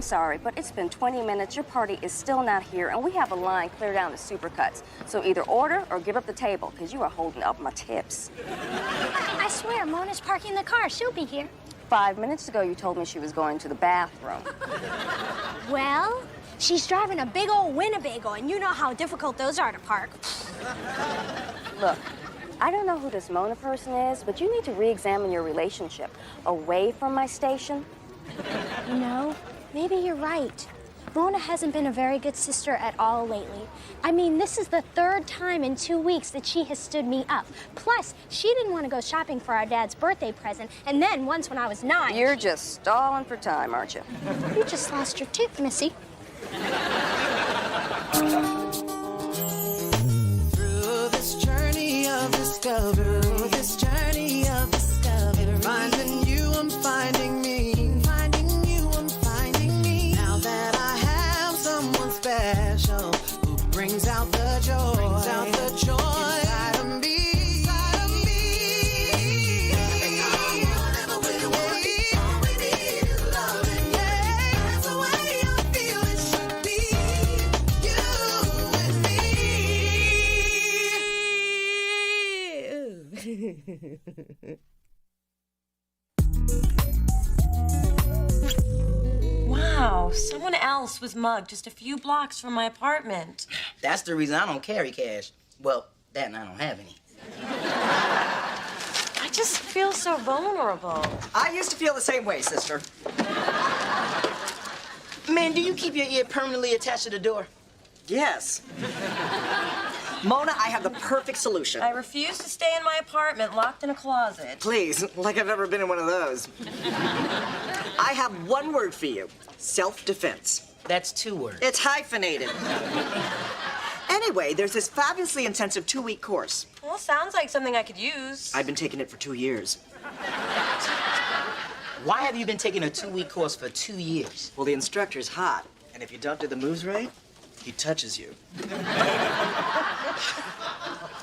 I'm sorry, but it's been 20 minutes. Your party is still not here, and we have a line clear down to Supercuts. So either order or give up the table, because you are holding up my tips. I swear, Mona's parking the car. She'll be here. 5 minutes ago, you told me she was going to the bathroom. Well, she's driving a big old Winnebago, and you know how difficult those are to park. Look, I don't know who this Mona person is, but you need to re-examine your relationship away from my station. You know, maybe you're right. Mona hasn't been a very good sister at all lately. I mean, this is the 3rd time in 2 weeks that she has stood me up. Plus, she didn't want to go shopping for our dad's birthday present, and then once when I was 9... You're just stalling for time, aren't you? You just lost your tip, Missy. Through this journey of discovery, finding you, I'm finding me. Finding you, I'm finding me. Now that I have someone special who brings out the joy, inside of me. Wow, someone else was mugged just a few blocks from my apartment. That's the reason I don't carry cash. Well, that and I don't have any. I just feel so vulnerable. I used to feel the same way, sister. Man, do you keep your ear permanently attached to the door? Yes. Mona, I have the perfect solution. I refuse to stay in my apartment locked in a closet. Please, like I've ever been in one of those. I have one word for you. Self-defense. That's 2 words. It's hyphenated. Anyway, there's this fabulously intensive 2-week course. Well, sounds like something I could use. I've been taking it for 2 years. Why have you been taking a 2-week course for 2 years? Well, the instructor's hot, and if you don't do the moves right, he touches you.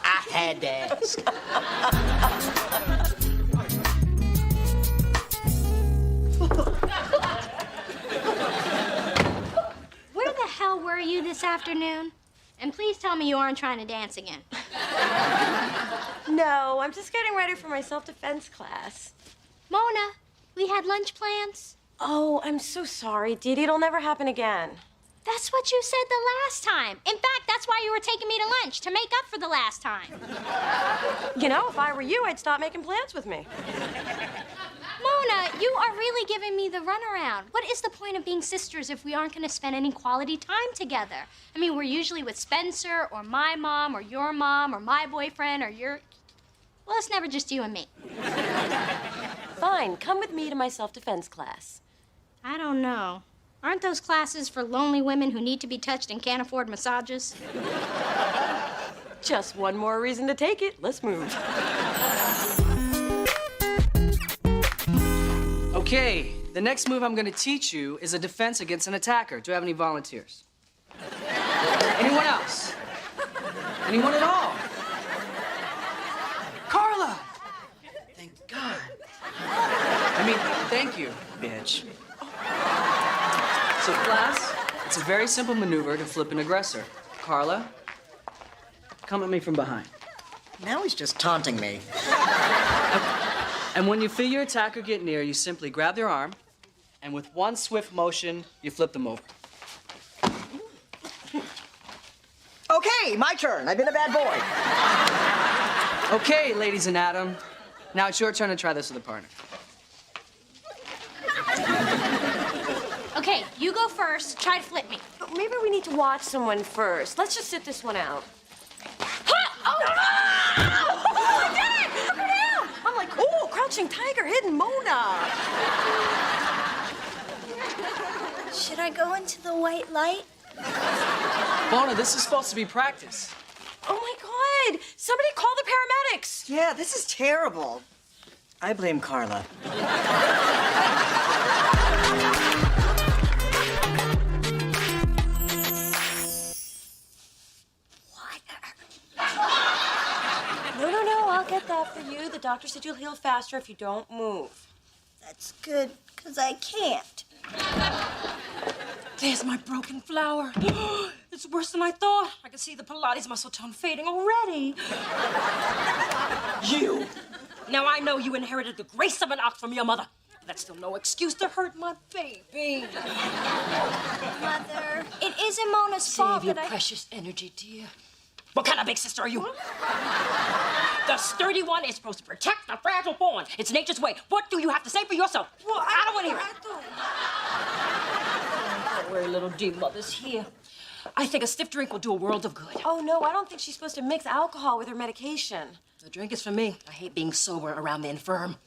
I had to ask. Where the hell were you this afternoon? And please tell me you aren't trying to dance again. No, I'm just getting ready for my self-defense class. Mona, we had lunch plans. Oh, I'm so sorry, Dee Dee. It'll never happen again. That's what you said the last time. In fact, that's why you were taking me to lunch, to make up for the last time. You know, if I were you, I'd stop making plans with me. Mona, you are really giving me the runaround. What is the point of being sisters if we aren't going to spend any quality time together? I mean, we're usually with Spencer, or my mom, or your mom, or my boyfriend, or your... Well, it's never just you and me. Fine, come with me to my self-defense class. I don't know. Aren't those classes for lonely women who need to be touched and can't afford massages? Just one more reason to take it. Let's move. Okay, the next move I'm gonna teach you is a defense against an attacker. Do I have any volunteers? Anyone else? Anyone at all? Carla! Thank God. I mean, thank you, bitch. So, class, it's a very simple maneuver to flip an aggressor. Carla, come at me from behind. Now he's just taunting me. And when you feel your attacker get near, you simply grab their arm, and with one swift motion, you flip them over. Okay, my turn. I've been a bad boy. Okay, ladies and Adam. Now it's your turn to try this with a partner. Okay, you go first. Try to flip me. But maybe we need to watch someone first. Let's just sit this one out. Oh! I did it! Look her down! I'm like, oh, crouching tiger, hidden Mona. Should I go into the white light? Mona, this is supposed to be practice. Oh my God! Somebody call the paramedics! Yeah, this is terrible. I blame Carla. No, I'll get that for you. The doctor said you'll heal faster if you don't move. That's good, because I can't. There's my broken flower. It's worse than I thought. I can see the Pilates muscle tone fading already. You. Now I know you inherited the grace of an ox from your mother. But that's still no excuse to hurt my baby. Mother, it isn't Mona's fault Save your that precious energy, dear. What kind of big sister are you? The sturdy one is supposed to protect the fragile fawn. It's nature's way. What do you have to say for yourself? Well, I don't want to hear it. Don't worry, little dear mother's here. I think a stiff drink will do a world of good. Oh, no, I don't think she's supposed to mix alcohol with her medication. The drink is for me. I hate being sober around the infirm.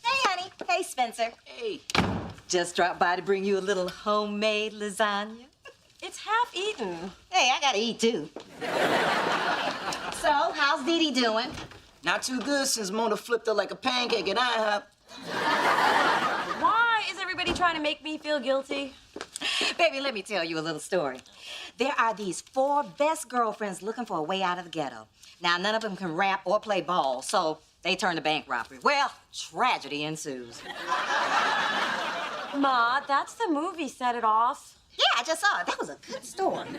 Hey, honey. Hey, Spencer. Hey. Just dropped by to bring you a little homemade lasagna. It's half eaten. Hey, I gotta eat, too. So, how's Dee Dee doing? Not too good since Mona flipped her like a pancake at IHOP. Why is everybody trying to make me feel guilty? Baby, let me tell you a little story. There are these 4 best girlfriends looking for a way out of the ghetto. Now, none of them can rap or play ball, so they turn to bank robbery. Well, tragedy ensues. Ma, that's the movie Set It Off. Yeah, I just saw it. That was a good story. What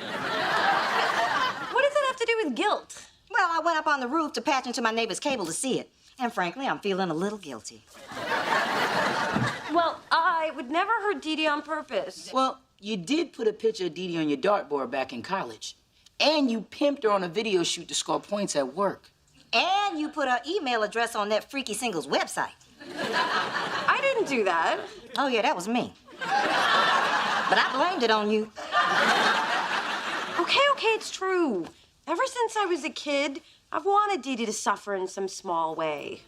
does it have to do with guilt? Well, I went up on the roof to patch into my neighbor's cable to see it. And frankly, I'm feeling a little guilty. Well, I would never hurt Dee Dee on purpose. Well, you did put a picture of Dee Dee on your dartboard back in college. And you pimped her on a video shoot to score points at work. And you put her email address on that freaky singles website. I didn't do that. Oh, yeah, that was me. But I blamed it on you. Okay, it's true. Ever since I was a kid, I've wanted Dee Dee to suffer in some small way.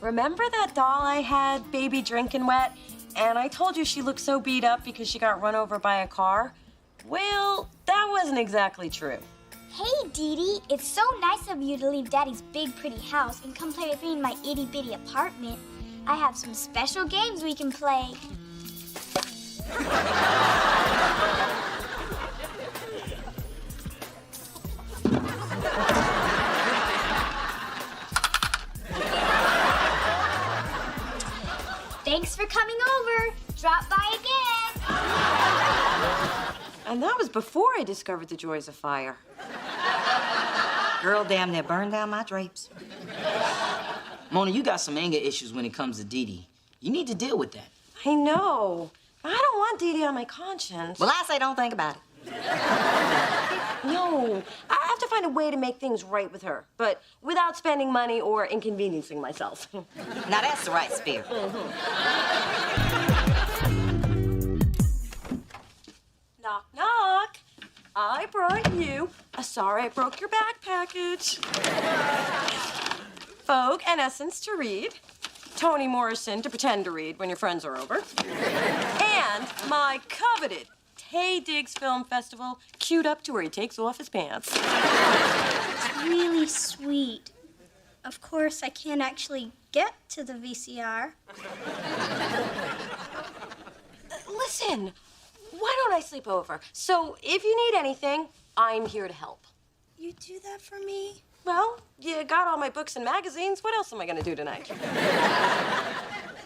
Remember that doll I had, Baby Drinking Wet? And I told you she looked so beat up because she got run over by a car? Well, that wasn't exactly true. Hey, Dee Dee, it's so nice of you to leave Daddy's big, pretty house and come play with me in my itty-bitty apartment. I have some special games we can play. Thanks for coming over. Drop by again. And that was before I discovered the joys of fire. Girl damn near burned down my drapes. Mona, you got some anger issues when it comes to Dee Dee. You need to deal with that. I know. I don't want Dee Dee on my conscience. Well, I say don't think about it. No, I have to find a way to make things right with her, but without spending money or inconveniencing myself. Now, that's the right spirit. Knock, knock. I brought you a sorry I broke your back package. Vogue and Essence to read. Toni Morrison to pretend to read when your friends are over. And my coveted Taye Diggs Film Festival queued up to where he takes off his pants. It's really sweet. Of course, I can't actually get to the VCR. Listen, why don't I sleep over? So if you need anything, I'm here to help. You do that for me? Well, you got all my books and magazines. What else am I gonna do tonight?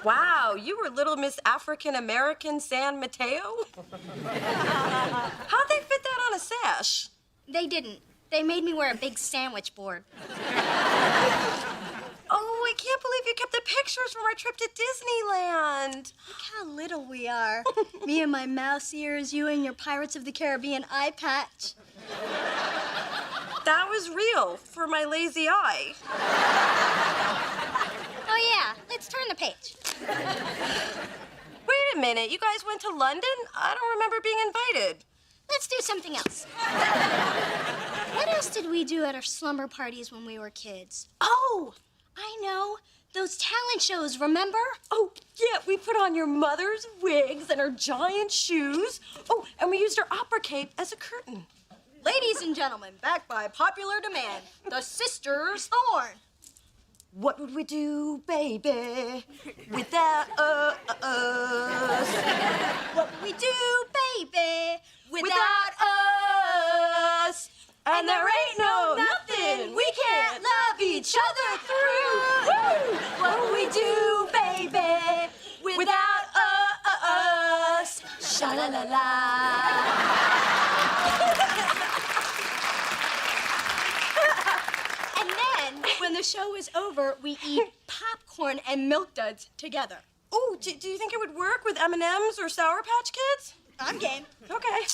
Wow, you were Little Miss African American San Mateo? How'd they fit that on a sash? They didn't. They made me wear a big sandwich board. Oh, I can't believe you kept the pictures from our trip to Disneyland. Look how little we are. Me and my mouse ears, you and your Pirates of the Caribbean eye patch. That was real for my lazy eye. Oh, yeah. Let's turn the page. Wait a minute, you guys went to London? I don't remember being invited. Let's do something else. What else did we do at our slumber parties when we were kids? Oh, I know. Those talent shows, remember? Oh, yeah, we put on your mother's wigs and her giant shoes. Oh, and we used her opera cape as a curtain. Ladies and gentlemen, back by popular demand, the Sisters Thorne. What would we do, baby, without us? What would we do, baby, Without us? And there ain't no nothing when we can't love each other through. Woo! What we do, baby, without us. Sha-la-la-la. And then, when the show is over, we eat popcorn and Milk Duds together. Oh, do you think it would work with M&Ms or Sour Patch Kids? I'm game. Okay.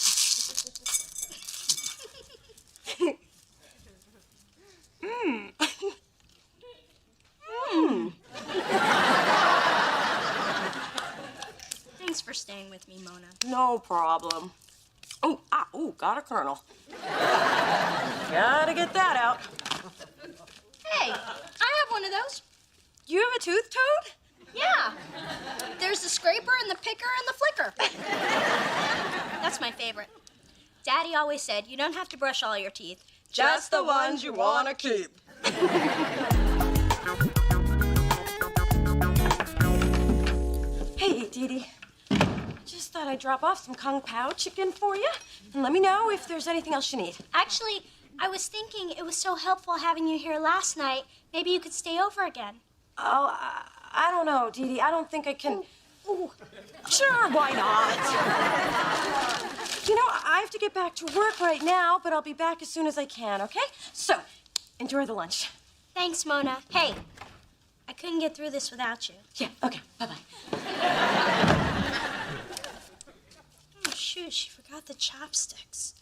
Thanks for staying with me, Mona. No problem. Oh, got a kernel. Gotta get that out. Hey, I have one of those. You have a tooth toad? Yeah. There's the scraper and the picker and the flicker. That's my favorite. Daddy always said you don't have to brush all your teeth. Just the ones you want to keep. Hey, Dee Dee. Just thought I'd drop off some Kung Pao chicken for you. And let me know if there's anything else you need. Actually, I was thinking it was so helpful having you here last night. Maybe you could stay over again. Oh, I don't know, Dee Dee. I don't think I can. Ooh. Sure, why not? You know, I have to get back to work right now, but I'll be back as soon as I can, okay? So, enjoy the lunch. Thanks, Mona. Hey, I couldn't get through this without you. Yeah, okay, bye-bye. Oh, shoot, she forgot the chopsticks.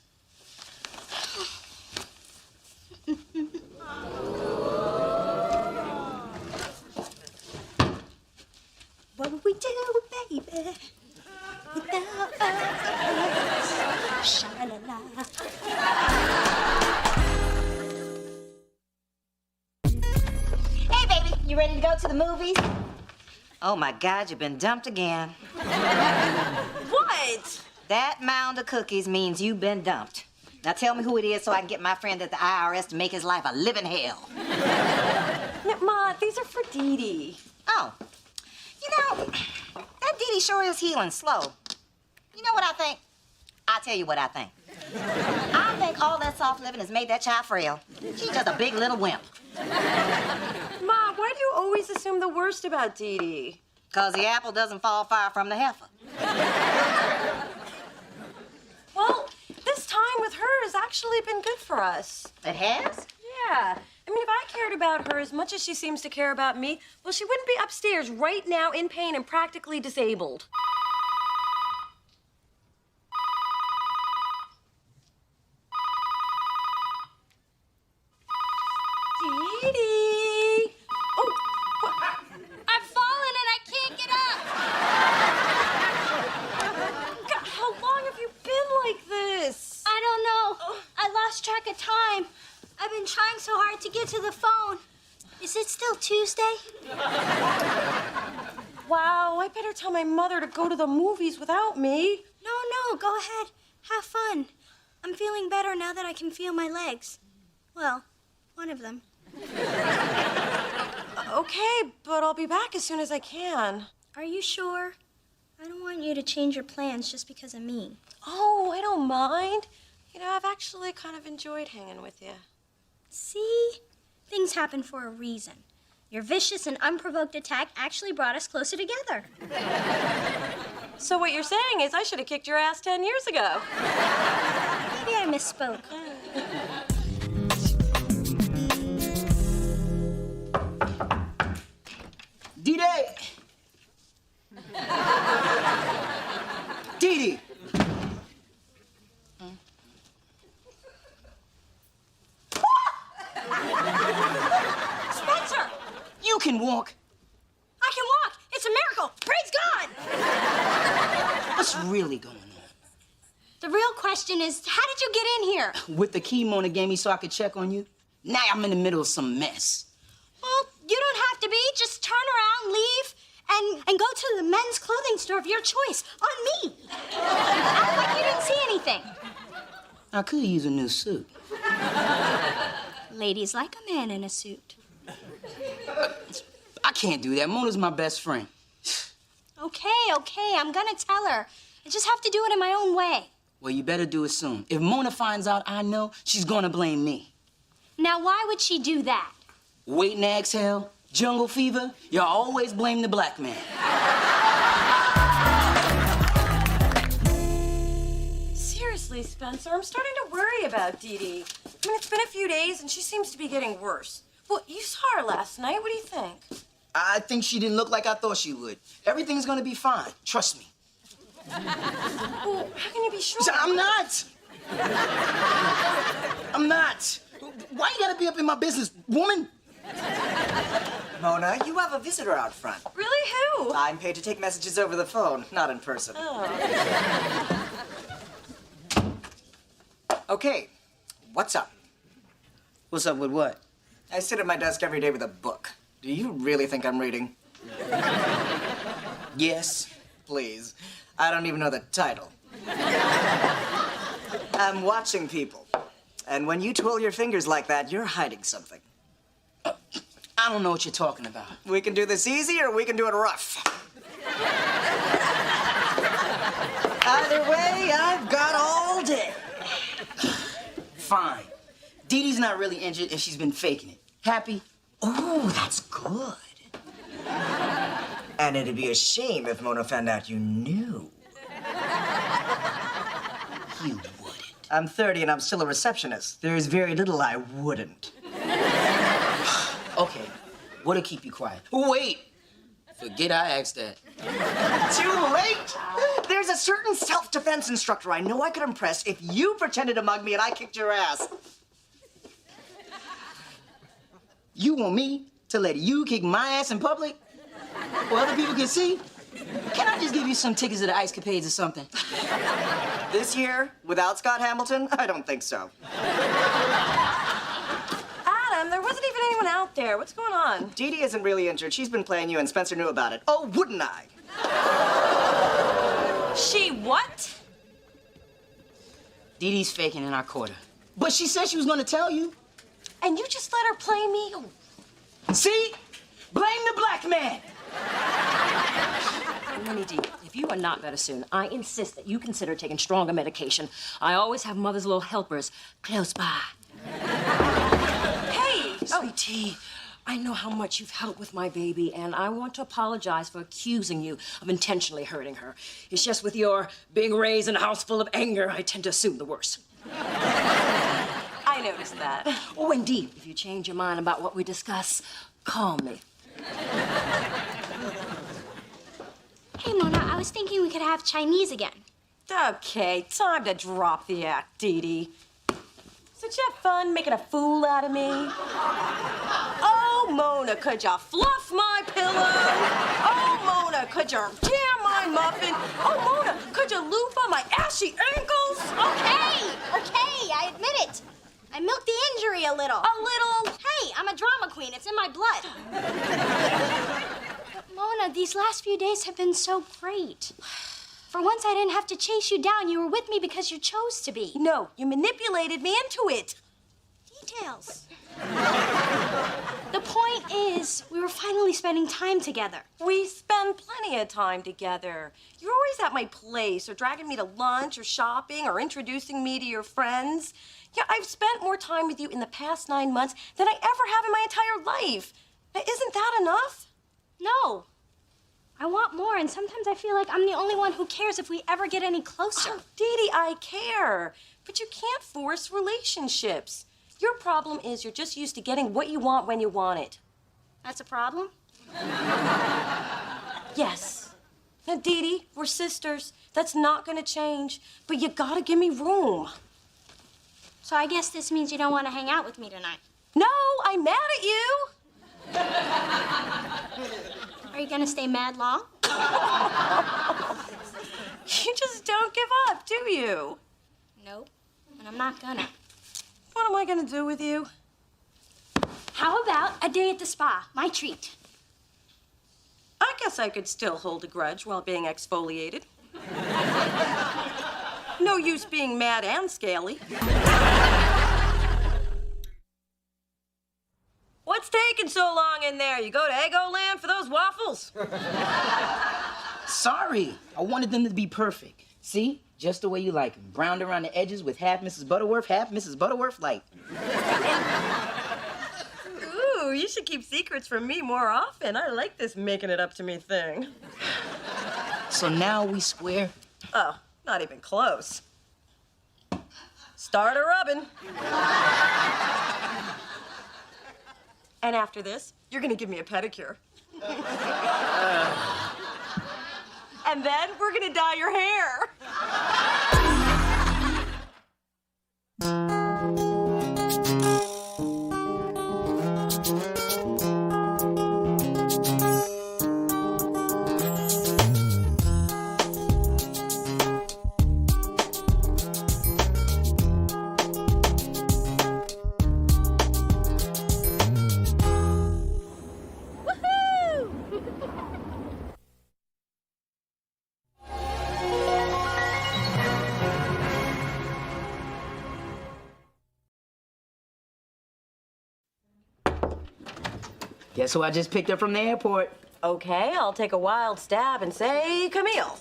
What would we do, baby, without us? Sha-la-la. Hey, baby, you ready to go to the movies? Oh, my God, you've been dumped again. What? That mound of cookies means you've been dumped. Now tell me who it is so I can get my friend at the IRS to make his life a living hell. Ma, these are for Dee Dee. Oh, you know, that Dee Dee sure is healing slow. You know what I think? I'll tell you what I think. I think all that soft living has made that child frail. She's just a big little wimp. Ma, why do you always assume the worst about Dee Dee? 'Cause the apple doesn't fall far from the heifer. Well, this time with her has actually been good for us. It has? Yeah. I mean, if I cared about her as much as she seems to care about me, well, she wouldn't be upstairs right now in pain and practically disabled. Dee Dee! Oh, what? I've fallen and I can't get up. God, how long have you been like this? I don't know. I lost track of time. I've been trying so hard to get to the phone. Is it still Tuesday? Wow, I better tell my mother to go to the movies without me. No, go ahead. Have fun. I'm feeling better now that I can feel my legs. Well, one of them. Okay, but I'll be back as soon as I can. Are you sure? I don't want you to change your plans just because of me. Oh, I don't mind. You know, I've actually kind of enjoyed hanging with you. See? Things happen for a reason. Your vicious and unprovoked attack actually brought us closer together. So what you're saying is I should have kicked your ass 10 years ago. Maybe I misspoke. Dee-Day! Dee-Dee! Spencer! You can walk. I can walk! It's a miracle! Praise God! What's really going on? The real question is, how did you get in here? With the key Mona gave me so I could check on you? Now I'm in the middle of some mess. Well, you don't have to be. Just turn around, leave, and go to the men's clothing store of your choice. On me. Act like you didn't see anything. I could use a new suit. Ladies like a man in a suit. I can't do that. Mona's my best friend. Okay, I'm gonna tell her. I just have to do it in my own way. Well, you better do it soon. If Mona finds out I know, she's gonna blame me. Now, why would she do that? Wait and exhale, jungle fever, y'all always blame the black man. Seriously, Spencer, I'm starting to worry about Dee Dee. I mean, it's been a few days and she seems to be getting worse. Well, you saw her last night. What do you think? I think she didn't look like I thought she would. Everything's gonna be fine, trust me. Well, how can you be sure? I'm not. I'm not. Why you gotta be up in my business, woman? Mona, you have a visitor out front. Really? Who? I'm paid to take messages over the phone, not in person. Oh. Okay, what's up? What's up with what? I sit at my desk every day with a book. Do you really think I'm reading? Yes. Please. I don't even know the title. I'm watching people. And when you twirl your fingers like that, you're hiding something. I don't know what you're talking about. We can do this easy or we can do it rough. Either way, I've got all day. Fine. Dee Dee's not really injured and she's been faking it. Happy? Oh, that's good. And it'd be a shame if Mona found out you knew. You wouldn't. I'm 30 and I'm still a receptionist. There's very little I wouldn't. Okay, what'll keep you quiet? Wait! Forget I asked that. Too late! There's a certain self-defense instructor I know I could impress if you pretended to mug me and I kicked your ass. You want me to let you kick my ass in public? Where other people can see? Can I just give you some tickets to the Ice Capades or something? This year, without Scott Hamilton, I don't think so. Adam, there wasn't even anyone out there. What's going on? Dee Dee isn't really injured. She's been playing you and Spencer knew about it. Oh, wouldn't I? She what? Dee Dee's faking in our quarter. But she said she was gonna tell you. And you just let her play me? See? Blame the black man! Winnie D, if you are not better soon, I insist that you consider taking stronger medication. I always have Mother's little helpers close by. Hey! Sweetie, I know how much you've helped with my baby, and I want to apologize for accusing you of intentionally hurting her. It's just with your being raised in a house full of anger, I tend to assume the worst. I noticed that. Oh, indeed, if you change your mind about what we discuss, call me. Hey, Mona, I was thinking we could have Chinese again. Okay, time to drop the act, Dee Dee. Did you have fun making a fool out of me? Oh, Mona, could you fluff my pillow? Oh, Mona, could you jam my muffin? Oh, Mona, could you loofah my ashy ankles? Okay, I admit it. I milked the injury a little. A little? Hey, I'm a drama queen. It's in my blood. But Mona, these last few days have been so great. For once, I didn't have to chase you down. You were with me because you chose to be. No, you manipulated me into it. Details. The point is, we were finally spending time together. We spend plenty of time together. You're always at my place or dragging me to lunch or shopping or introducing me to your friends. Yeah, I've spent more time with you in the past 9 months than I ever have in my entire life. Now, isn't that enough? No. I want more, and sometimes I feel like I'm the only one who cares if we ever get any closer. Oh, Dee Dee, I care. But you can't force relationships. Your problem is you're just used to getting what you want when you want it. That's a problem? Yes. Now, Dee Dee, we're sisters. That's not gonna change. But you gotta give me room. So I guess this means you don't want to hang out with me tonight. No, I'm mad at you. Are you gonna stay mad long? You just don't give up, do you? Nope. And I'm not gonna. What am I gonna do with you? How about a day at the spa? My treat. I guess I could still hold a grudge while being exfoliated. No use being mad and scaly. What's taking so long in there? You go to Eggo Land for those waffles? Sorry, I wanted them to be perfect. See? Just the way you like them. Browned around the edges with half Mrs. Butterworth, half Mrs. Butterworth light. keep secrets from me more often. I like this making it up to me thing. So now we square? Oh, not even close. Start a rubbing. And after this, you're gonna give me a pedicure. And then we're gonna dye your hair. Guess who I just picked up from the airport? Okay, I'll take a wild stab and say Camille.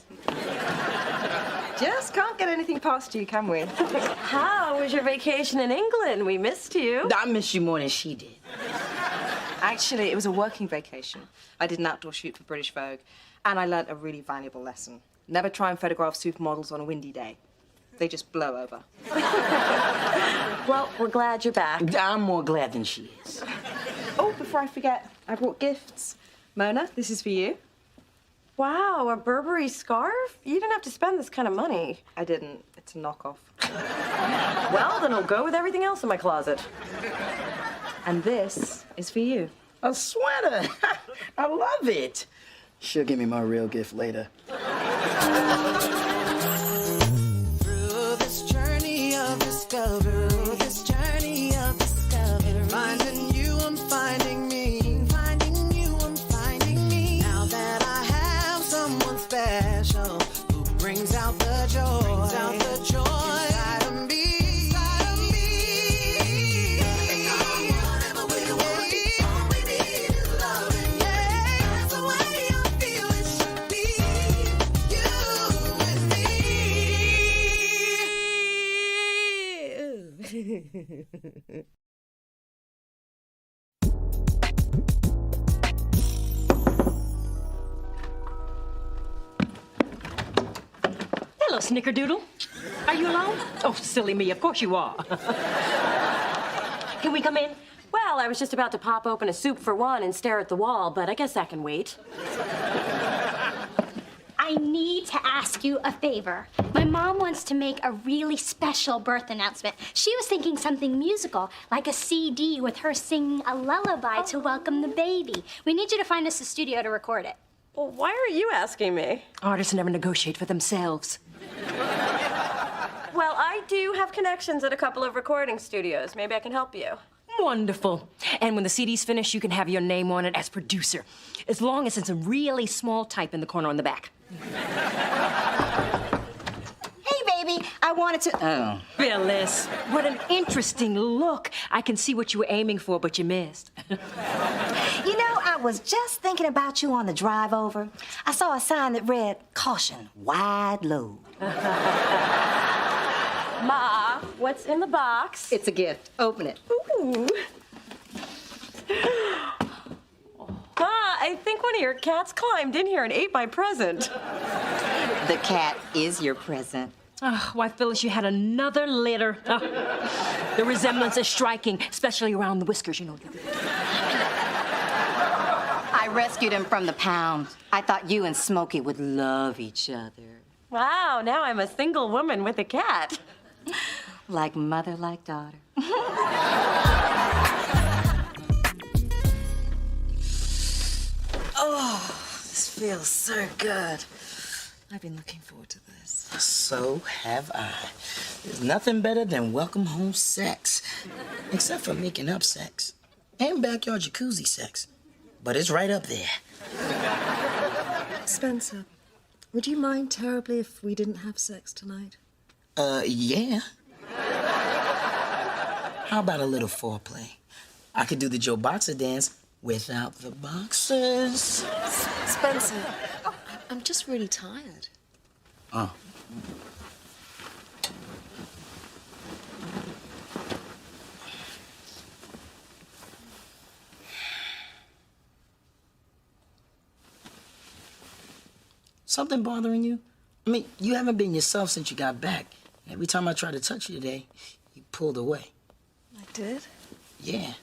Just can't get anything past you, can we? How was your vacation in England? We missed you. I missed you more than she did. Actually, it was a working vacation. I did an outdoor shoot for British Vogue, and I learnt a really valuable lesson. Never try and photograph supermodels on a windy day. They just blow over. Well, we're glad you're back. I'm more glad than she is. Oh, before I forget, I brought gifts. Mona, this is for you. Wow, a Burberry scarf? You didn't have to spend this kind of money. I didn't. It's a knockoff. Well, then it'll go with everything else in my closet. And this is for you. A sweater. I love it. She'll give me my real gift later. Through this journey of discovery, finding you, I'm finding me. Finding you, I'm finding me. Now that I have someone special who brings out the joy, inside of me. Whatever we want, all we need is loving. Yeah, that's the way I feel it should be. You and me. Hello, Snickerdoodle. Are you alone? Oh, silly me, of course you are. Can we come in? Well, I was just about to pop open a soup for one and stare at the wall, but I guess that can wait. I need to ask you a favor. My mom wants to make a really special birth announcement. She was thinking something musical, like a CD with her singing a lullaby to welcome the baby. We need you to find us a studio to record it. Well, why are you asking me? Artists never negotiate for themselves. Well, I do have connections at a couple of recording studios. Maybe I can help you. Wonderful. And when the CD's finished, you can have your name on it as producer, as long as it's a really small type in the corner on the back. Hey, baby, I wanted to. Oh. Phyllis, what an interesting look. I can see what you were aiming for, but you missed. You know, I was just thinking about you on the drive over. I saw a sign that read, "Caution, wide load." Ma, what's in the box? It's a gift. Open it. Ooh. Ma, I think one of your cats climbed in here and ate my present. The cat is your present. Oh, why, Phyllis, you had another litter. Oh, the resemblance is striking, especially around the whiskers, you know. I rescued him from the pound. I thought you and Smokey would love each other. Wow, now I'm a single woman with a cat. Like mother, like daughter. Oh, this feels so good. I've been looking forward to this. So have I. There's nothing better than welcome home sex. Except for making up sex. And backyard jacuzzi sex. But it's right up there. Spencer, would you mind terribly if we didn't have sex tonight? Yeah. How about a little foreplay? I could do the Joe Boxer dance without the boxers. Spencer, I'm just really tired. Oh. Something bothering you? I mean, you haven't been yourself since you got back. Every time I tried to touch you today, you pulled away. I did? Yeah.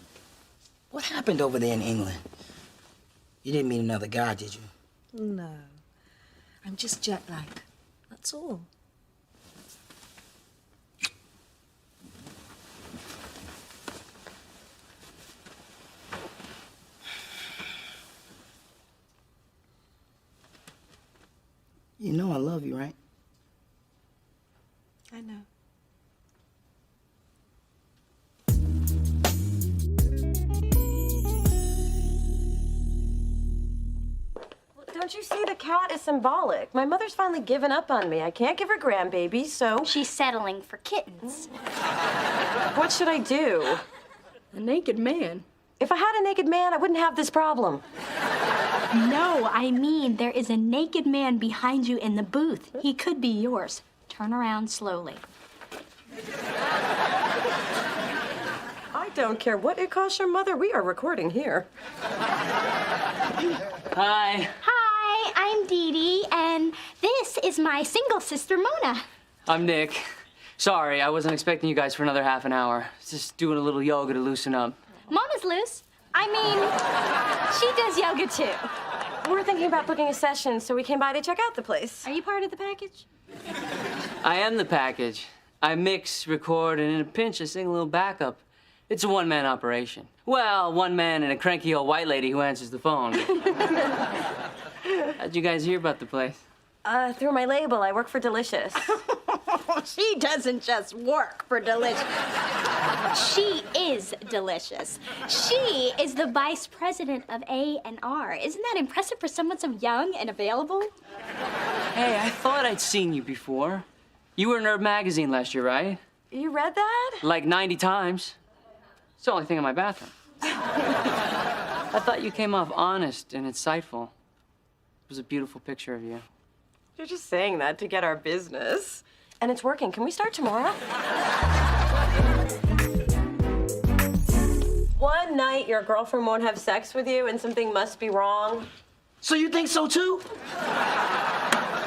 What happened over there in England? You didn't meet another guy, did you? No. I'm just jet lagged. That's all. You know I love you, right? I know. Don't you see the cat is symbolic? My mother's finally given up on me. I can't give her grandbabies, so... She's settling for kittens. What should I do? A naked man. If I had a naked man, I wouldn't have this problem. No, I mean, there is a naked man behind you in the booth. He could be yours. Turn around slowly. I don't care what it costs your mother. We are recording here. Hi. Hi, I'm Dee Dee, and this is my single sister, Mona. I'm Nick. Sorry, I wasn't expecting you guys for another half an hour. Just doing a little yoga to loosen up. Mona's loose. I mean, she does yoga too. We're thinking about booking a session, so we came by to check out the place. Are you part of the package? I am the package. I mix, record, and in a pinch, I sing a little backup. It's a one-man operation. Well, one man and a cranky old white lady who answers the phone. How'd you guys hear about the place? Through my label. I work for Delicious. She doesn't just work for Delicious. She is delicious. She is the vice president of A&R. Isn't that impressive for someone so young and available? Hey, I thought I'd seen you before. You were in Nerd Magazine last year, right? You read that? Like 90 times. It's the only thing in my bathroom. I thought you came off honest and insightful. It was a beautiful picture of you. You're just saying that to get our business. And it's working. Can we start tomorrow? One night, your girlfriend won't have sex with you and something must be wrong. So you think so too?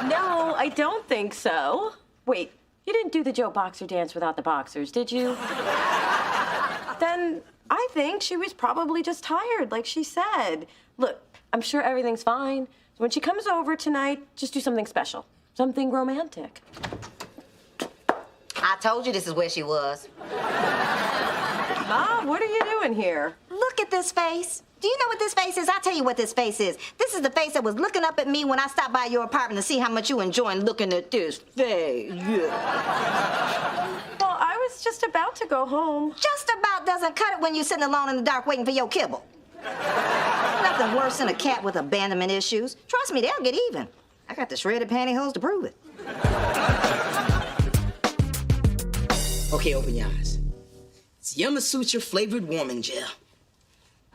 No, I don't think so. Wait, you didn't do the Joe Boxer dance without the boxers, did you? Then I think she was probably just tired, like she said. Look, I'm sure everything's fine. When she comes over tonight, just do something special. Something romantic. I told you this is where she was. Mom, what are you doing here? Look at this face. Do you know what this face is? I'll tell you what this face is. This is the face that was looking up at me when I stopped by your apartment to see how much you enjoying looking at this face. Yeah. Well, I was just about to go home. Just about doesn't cut it when you're sitting alone in the dark waiting for your kibble. Nothing worse than a cat with abandonment issues. Trust me, they'll get even. I got the shredded pantyhose to prove it. Okay, open your eyes. It's Yama Sutra flavored warming gel.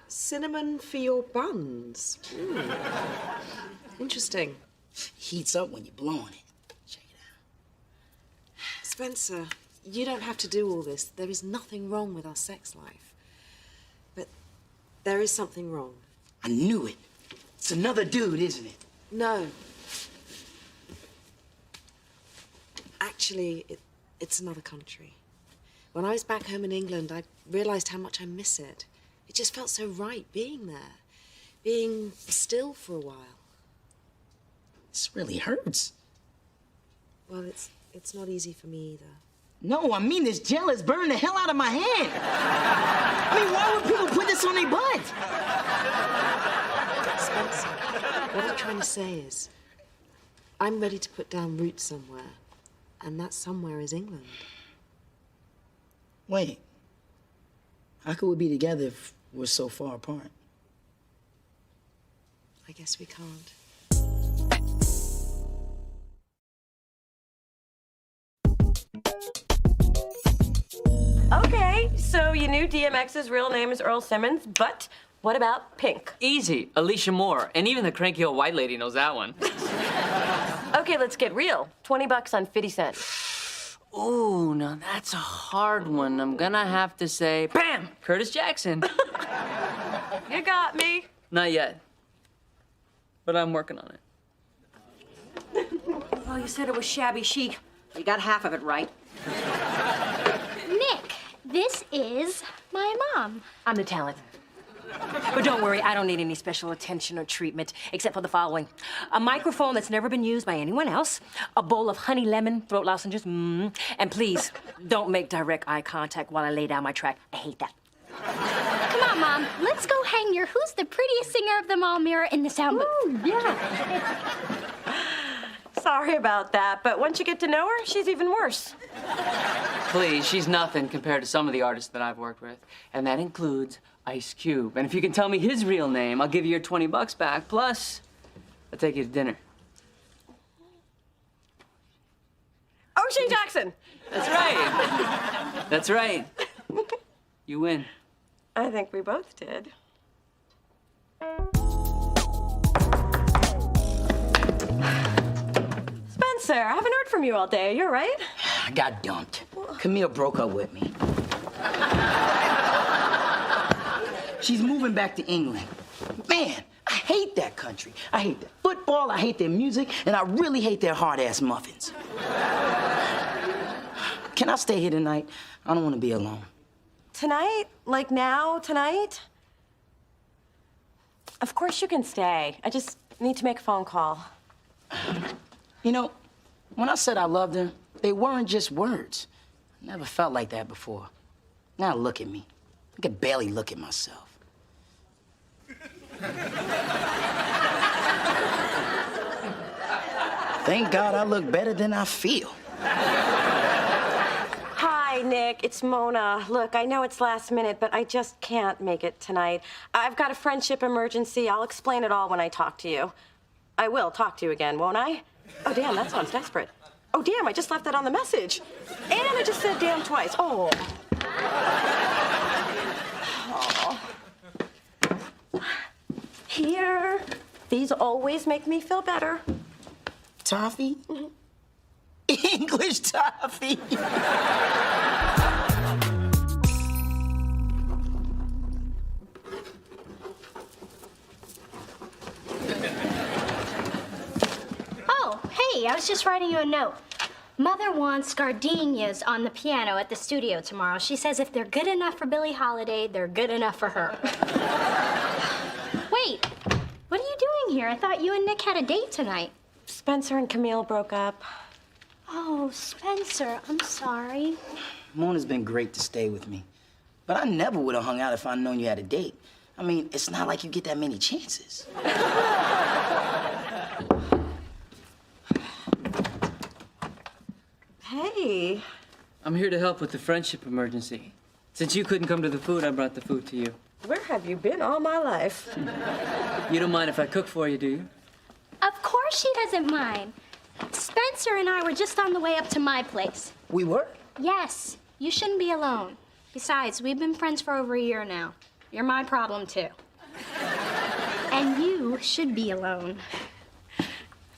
Cinnamon for your buns. Interesting. Heats up when you're blowing it. Check it out. Spencer, you don't have to do all this. There is nothing wrong with our sex life. But there is something wrong. I knew it. It's another dude, isn't it? No. Actually, it's another country. When I was back home in England, I realized how much I miss it. It just felt so right being there, being still for a while. This really hurts. Well, it's not easy for me either. No, I mean this gel is burning the hell out of my hand. I mean, why would people put this on their butt? Spencer, what I'm trying to say is, I'm ready to put down roots somewhere, and that somewhere is England. Wait. How could we be together if we're so far apart? I guess we can't. Okay, so you knew DMX's real name is Earl Simmons, but what about Pink? Easy. Alicia Moore. And even the cranky old white lady knows that one. Okay, let's get real. $20 on 50 Cent. Ooh, now that's a hard one. I'm gonna have to say, bam! Curtis Jackson. You got me. Not yet. But I'm working on it. Well, you said it was shabby chic. You got half of it right. Nick, this is my mom. I'm the talent. But don't worry, I don't need any special attention or treatment, except for the following. A microphone that's never been used by anyone else, a bowl of honey lemon throat lozenges, and please, don't make direct eye contact while I lay down my track. I hate that. Come on, Mom. Let's go hang your Who's the Prettiest Singer of Them All mirror in the sound booth. Ooh, yeah. Sorry about that, but once you get to know her, she's even worse. Please, she's nothing compared to some of the artists that I've worked with. And that includes Ice Cube. And if you can tell me his real name, I'll give you your 20 bucks back. Plus, I'll take you to dinner. O'Shea Jackson! That's right. That's right. You win. I think we both did. Spencer, I haven't heard from you all day. You're right. I got dumped. Camille broke up with me. She's moving back to England. Man, I hate that country. I hate their football, I hate their music, and I really hate their hard-ass muffins. Can I stay here tonight? I don't want to be alone. Tonight? Like now, tonight? Of course you can stay. I just need to make a phone call. You know, when I said I loved her, they weren't just words. I never felt like that before. Now look at me. I can barely look at myself. Thank God I look better than I feel. Hi, Nick. It's Mona. Look, I know it's last minute, but I just can't make it tonight. I've got a friendship emergency. I'll explain it all when I talk to you. I will talk to you again, won't I? Oh, damn, that sounds desperate. Oh, damn, I just left that on the message. And I just said damn twice. Oh. Oh. Here. These always make me feel better. Toffee? Mm-hmm. English toffee. Oh, hey, I was just writing you a note. Mother wants gardenias on the piano at the studio tomorrow. She says if they're good enough for Billie Holiday, they're good enough for her. Wait, what are you doing here? I thought you and Nick had a date tonight. Spencer and Camille broke up. Oh, Spencer, I'm sorry. Mona's been great to stay with me. But I never would have hung out if I'd known you had a date. I mean, it's not like you get that many chances. Hey. I'm here to help with the friendship emergency. Since you couldn't come to the food, I brought the food to you. Where have you been all my life? You don't mind if I cook for you, do you? Of course she doesn't mind. Spencer and I were just on the way up to my place. We were? Yes, you shouldn't be alone. Besides, we've been friends for over a year now. You're my problem, too. And you should be alone.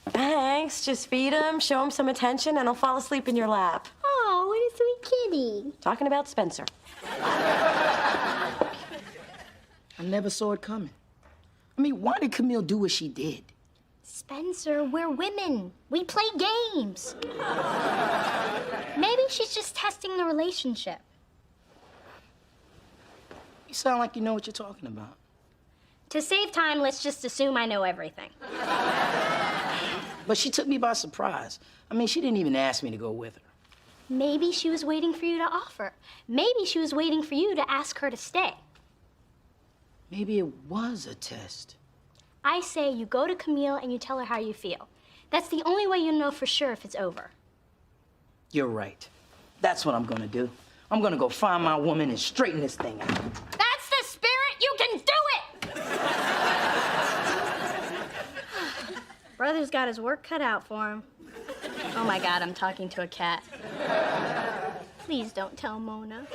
Thanks. Just feed him, show him some attention, and he'll fall asleep in your lap. Oh, what a sweet kitty. Talking about Spencer. I never saw it coming. I mean, why did Camille do what she did? Spencer, we're women. We play games. Maybe she's just testing the relationship. You sound like you know what you're talking about. To save time, let's just assume I know everything. But she took me by surprise. I mean, she didn't even ask me to go with her. Maybe she was waiting for you to offer. Maybe she was waiting for you to ask her to stay. Maybe it was a test. I say you go to Camille and you tell her how you feel. That's the only way you'll know for sure if it's over. You're right. That's what I'm gonna do. I'm gonna go find my woman and straighten this thing out. That's the spirit! You can do it! Brother's got his work cut out for him. Oh my God, I'm talking to a cat. Please don't tell Mona.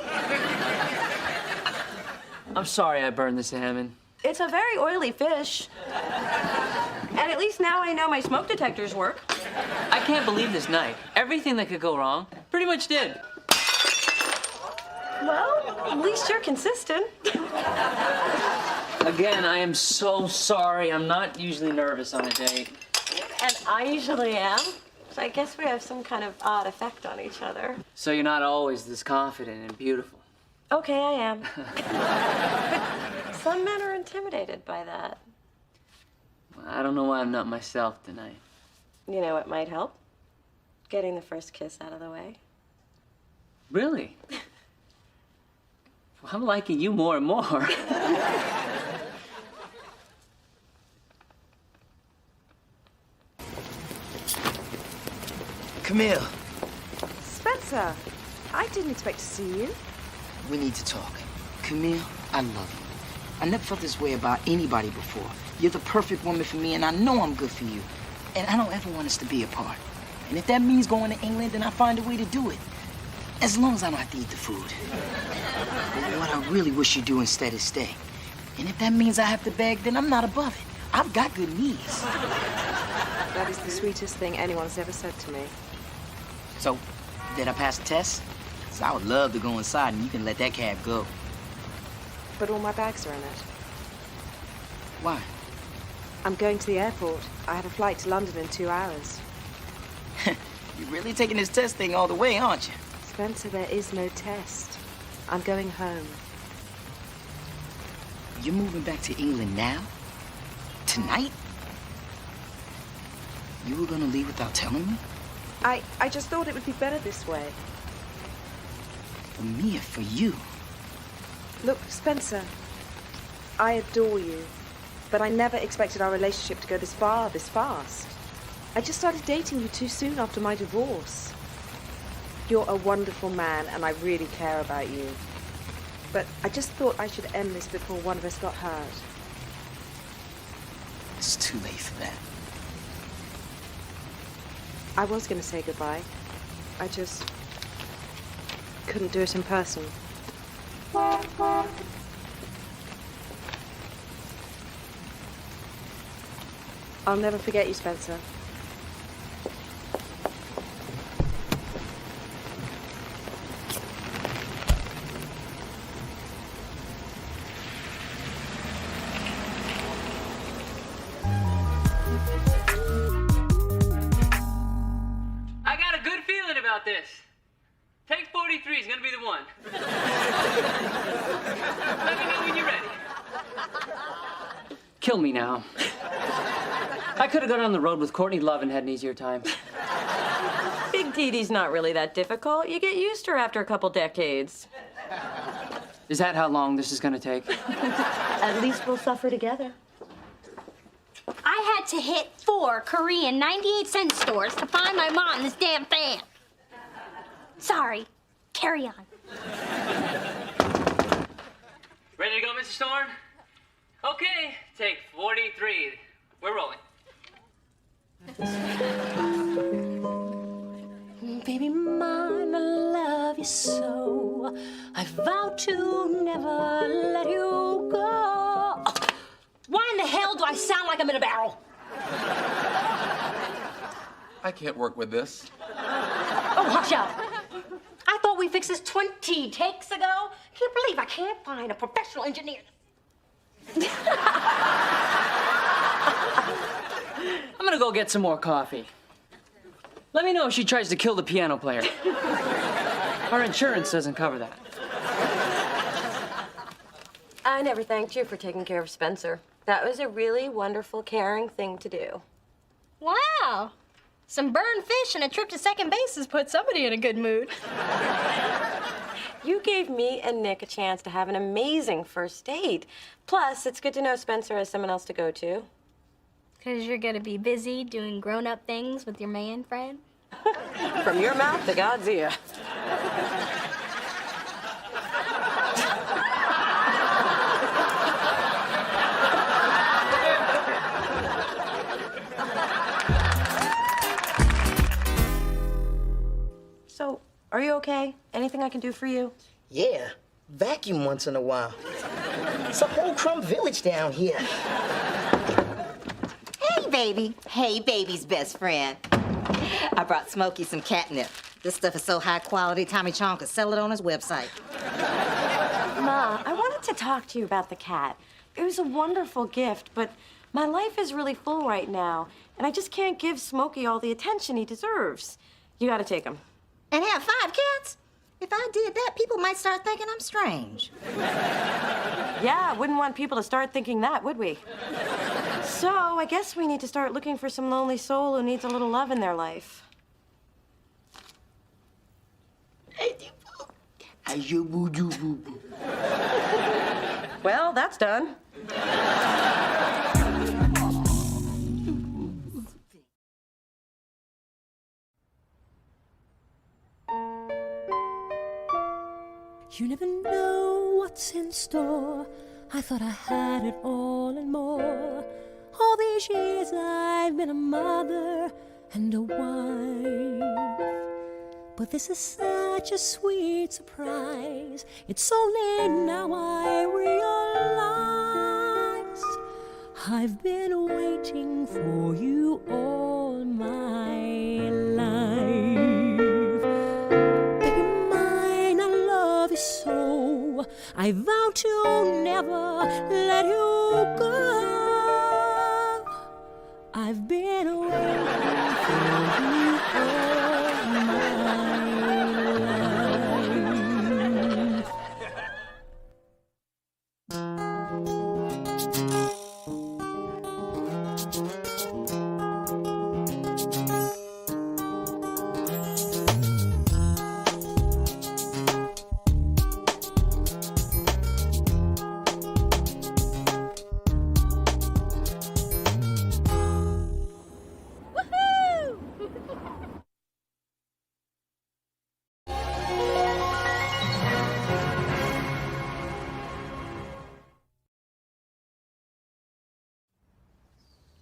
I'm sorry I burned the salmon. It's a very oily fish. And at least now I know my smoke detectors work. I can't believe this night. Everything that could go wrong pretty much did. Well, at least you're consistent. Again, I am so sorry. I'm not usually nervous on a date. And I usually am. So I guess we have some kind of odd effect on each other. So you're not always this confident and beautiful. Okay, I am. But some men are intimidated by that. Well, I don't know why I'm not myself tonight. You know what might help? Getting the first kiss out of the way. Really? Well, I'm liking you more and more. Camille, Spencer, I didn't expect to see you. we need to talk. Camille, I love you. I never felt this way about anybody before. You're the perfect woman for me, and I know I'm good for you. And I don't ever want us to be apart. And if that means going to England, then I'll find a way to do it. As long as I don't have to eat the food. But what I really wish you'd do instead is stay. And if that means I have to beg, then I'm not above it. I've got good knees. That is the sweetest thing anyone's ever said to me. So, did I pass the test? So I would love to go inside and you can let that cab go. But all my bags are in it. Why? I'm going to the airport. I have a flight to London in 2 hours. You're really taking this test thing all the way, aren't you? Spencer, there is no test. I'm going home. You're moving back to England now? Tonight? You were gonna leave without telling me? I just thought it would be better this way. For me or for you? Look, Spencer, I adore you, but I never expected our relationship to go this far, this fast. I just started dating you too soon after my divorce. You're a wonderful man, and I really care about you. But I just thought I should end this before one of us got hurt. It's too late for that. I was going to say goodbye. I just couldn't do it in person. I'll never forget you, Spencer. I got a good feeling about this. Take 43 is gonna be the one. Let me know when you're ready. Kill me now. I could have gone on the road with Courtney Love and had an easier time. Big Dee Dee's not really that difficult. You get used to her after a couple decades. Is that how long this is gonna take? At least we'll suffer together. I had to hit 4 Korean 98-cent stores to find my mom this damn fan. Sorry. Carry on. Ready to go, Mr. Storm? Okay, take 43. We're rolling. Baby mine, I love you so. I vow to never let you go. Why in the hell do I sound like I'm in a barrel? I can't work with this. Oh, hush up. I thought we fixed this 20 takes ago. Can't believe I can't find a professional engineer. I'm gonna go get some more coffee. Let me know if she tries to kill the piano player. Our insurance doesn't cover that. I never thanked you for taking care of Spencer. That was a really wonderful, caring thing to do. Wow. Some burned fish and a trip to second base has put somebody in a good mood. You gave me and Nick a chance to have an amazing first date. Plus, it's good to know Spencer has someone else to go to. Because you're going to be busy doing grown-up things with your man friend? From your mouth to God's ear. So, are you okay? Anything I can do for you? Yeah, vacuum once in a while. It's a whole crumb village down here. Hey, baby. Hey, baby's best friend. I brought Smokey some catnip. This stuff is so high quality, Tommy Chong could sell it on his website. Ma, I wanted to talk to you about the cat. It was a wonderful gift, but my life is really full right now, And I just can't give Smokey all the attention he deserves. You gotta take him. And have 5 cats? If I did that, people might start thinking I'm strange. Yeah, wouldn't want people to start thinking that, would we? So I guess we need to start looking for some lonely soul who needs a little love in their life. Well, that's done. You never know what's in store. I thought I had it all and more. All these years I've been a mother and a wife. But this is such a sweet surprise. It's only now I realize I've been waiting for you all my life. Baby mine, I love you so. I vow to never let you go. I've been waiting for you all my life.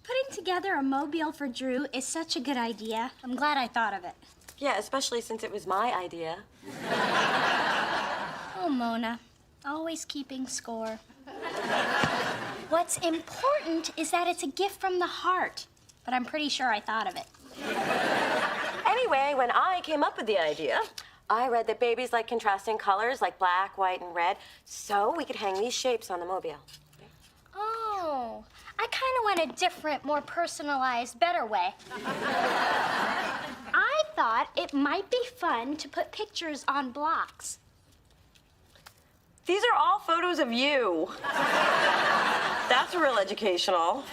Putting together a mobile for Drew is such a good idea. I'm glad I thought of it. Yeah, especially since it was my idea. Oh, Mona, always keeping score. What's important is that it's a gift from the heart, but I'm pretty sure I thought of it. Anyway, when I came up with the idea, I read that babies like contrasting colors like black, white, and red, so we could hang these shapes on the mobile. Oh, I kind of went a different, more personalized, better way. I thought it might be fun to put pictures on blocks. These are all photos of you. That's real educational.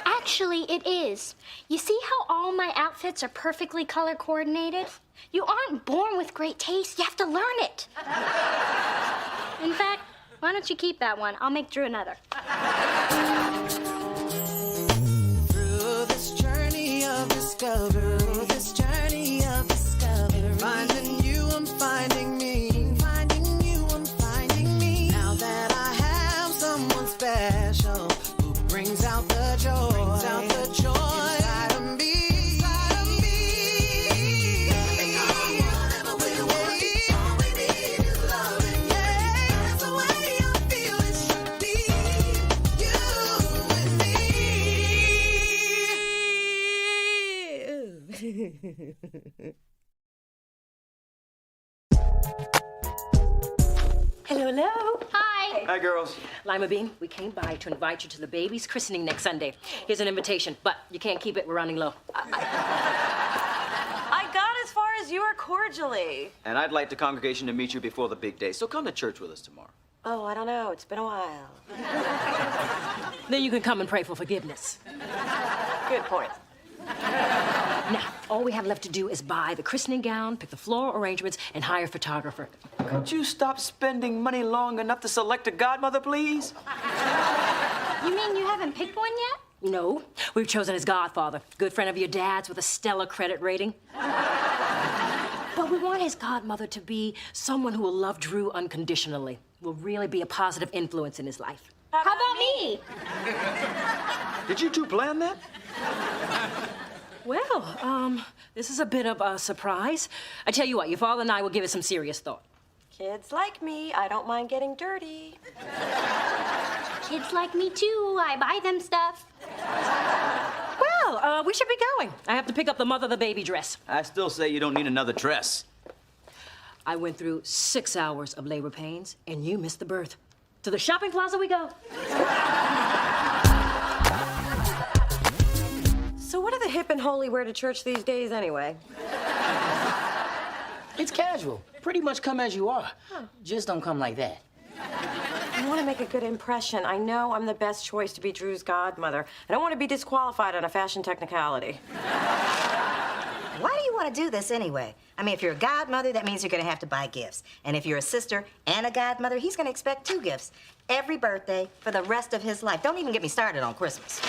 Actually, it is. You see how all my outfits are perfectly color coordinated? You aren't born with great taste. You have to learn it. In fact, why don't you keep that one? I'll make Drew another. Through this journey of discovery, finding you, I'm finding me. Finding you, I'm finding me. Now that I have someone special who brings out the joy, inside of me. Whatever we want, all we need is loving. Yeah, that's the way I feel it should be. You and me. Hello, hello. Hi. Hi, girls. Lima Bean, we came by to invite you to the baby's christening next Sunday. Here's an invitation, but you can't keep it. We're running low. I got as far as you are cordially. And I'd like the congregation to meet you before the big day, so come to church with us tomorrow. Oh, I don't know. It's been a while. Then you can come and pray for forgiveness. Good point. Now, all we have left to do is buy the christening gown, pick the floral arrangements, and hire a photographer. Could you stop spending money long enough to select a godmother, please? You mean you haven't picked one yet? No, we've chosen his godfather, good friend of your dad's with a stellar credit rating. But we want his godmother to be someone who will love Drew unconditionally, will really be a positive influence in his life. How about me? Did you two plan that? Well, this is a bit of a surprise. I tell you what, your father and I will give it some serious thought. Kids like me, I don't mind getting dirty. Kids like me too. I buy them stuff. Well, we should be going. I have to pick up the mother of the baby dress. I still say you don't need another dress. I went through 6 hours of labor pains, and you missed the birth. To the shopping plaza we go. So what do the hip and holy wear to church these days anyway? It's casual. Pretty much come as you are. Just don't come like that. I want to make a good impression. I know I'm the best choice to be Drew's godmother. I don't want to be disqualified on a fashion technicality. Why do you want to do this anyway? I mean, if you're a godmother, that means you're going to have to buy gifts. And if you're a sister and a godmother, he's going to expect 2 gifts every birthday for the rest of his life. Don't even get me started on Christmas.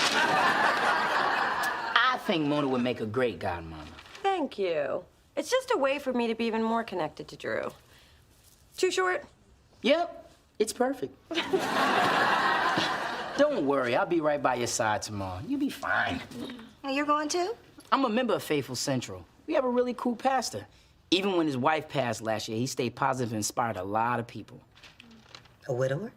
I think Mona would make a great godmama. Thank you. It's just a way for me to be even more connected to Drew. Too short? Yep, it's perfect. Don't worry, I'll be right by your side tomorrow. You'll be fine. You're going too? I'm a member of Faithful Central. We have a really cool pastor. Even when his wife passed last year, he stayed positive and inspired a lot of people. A widower?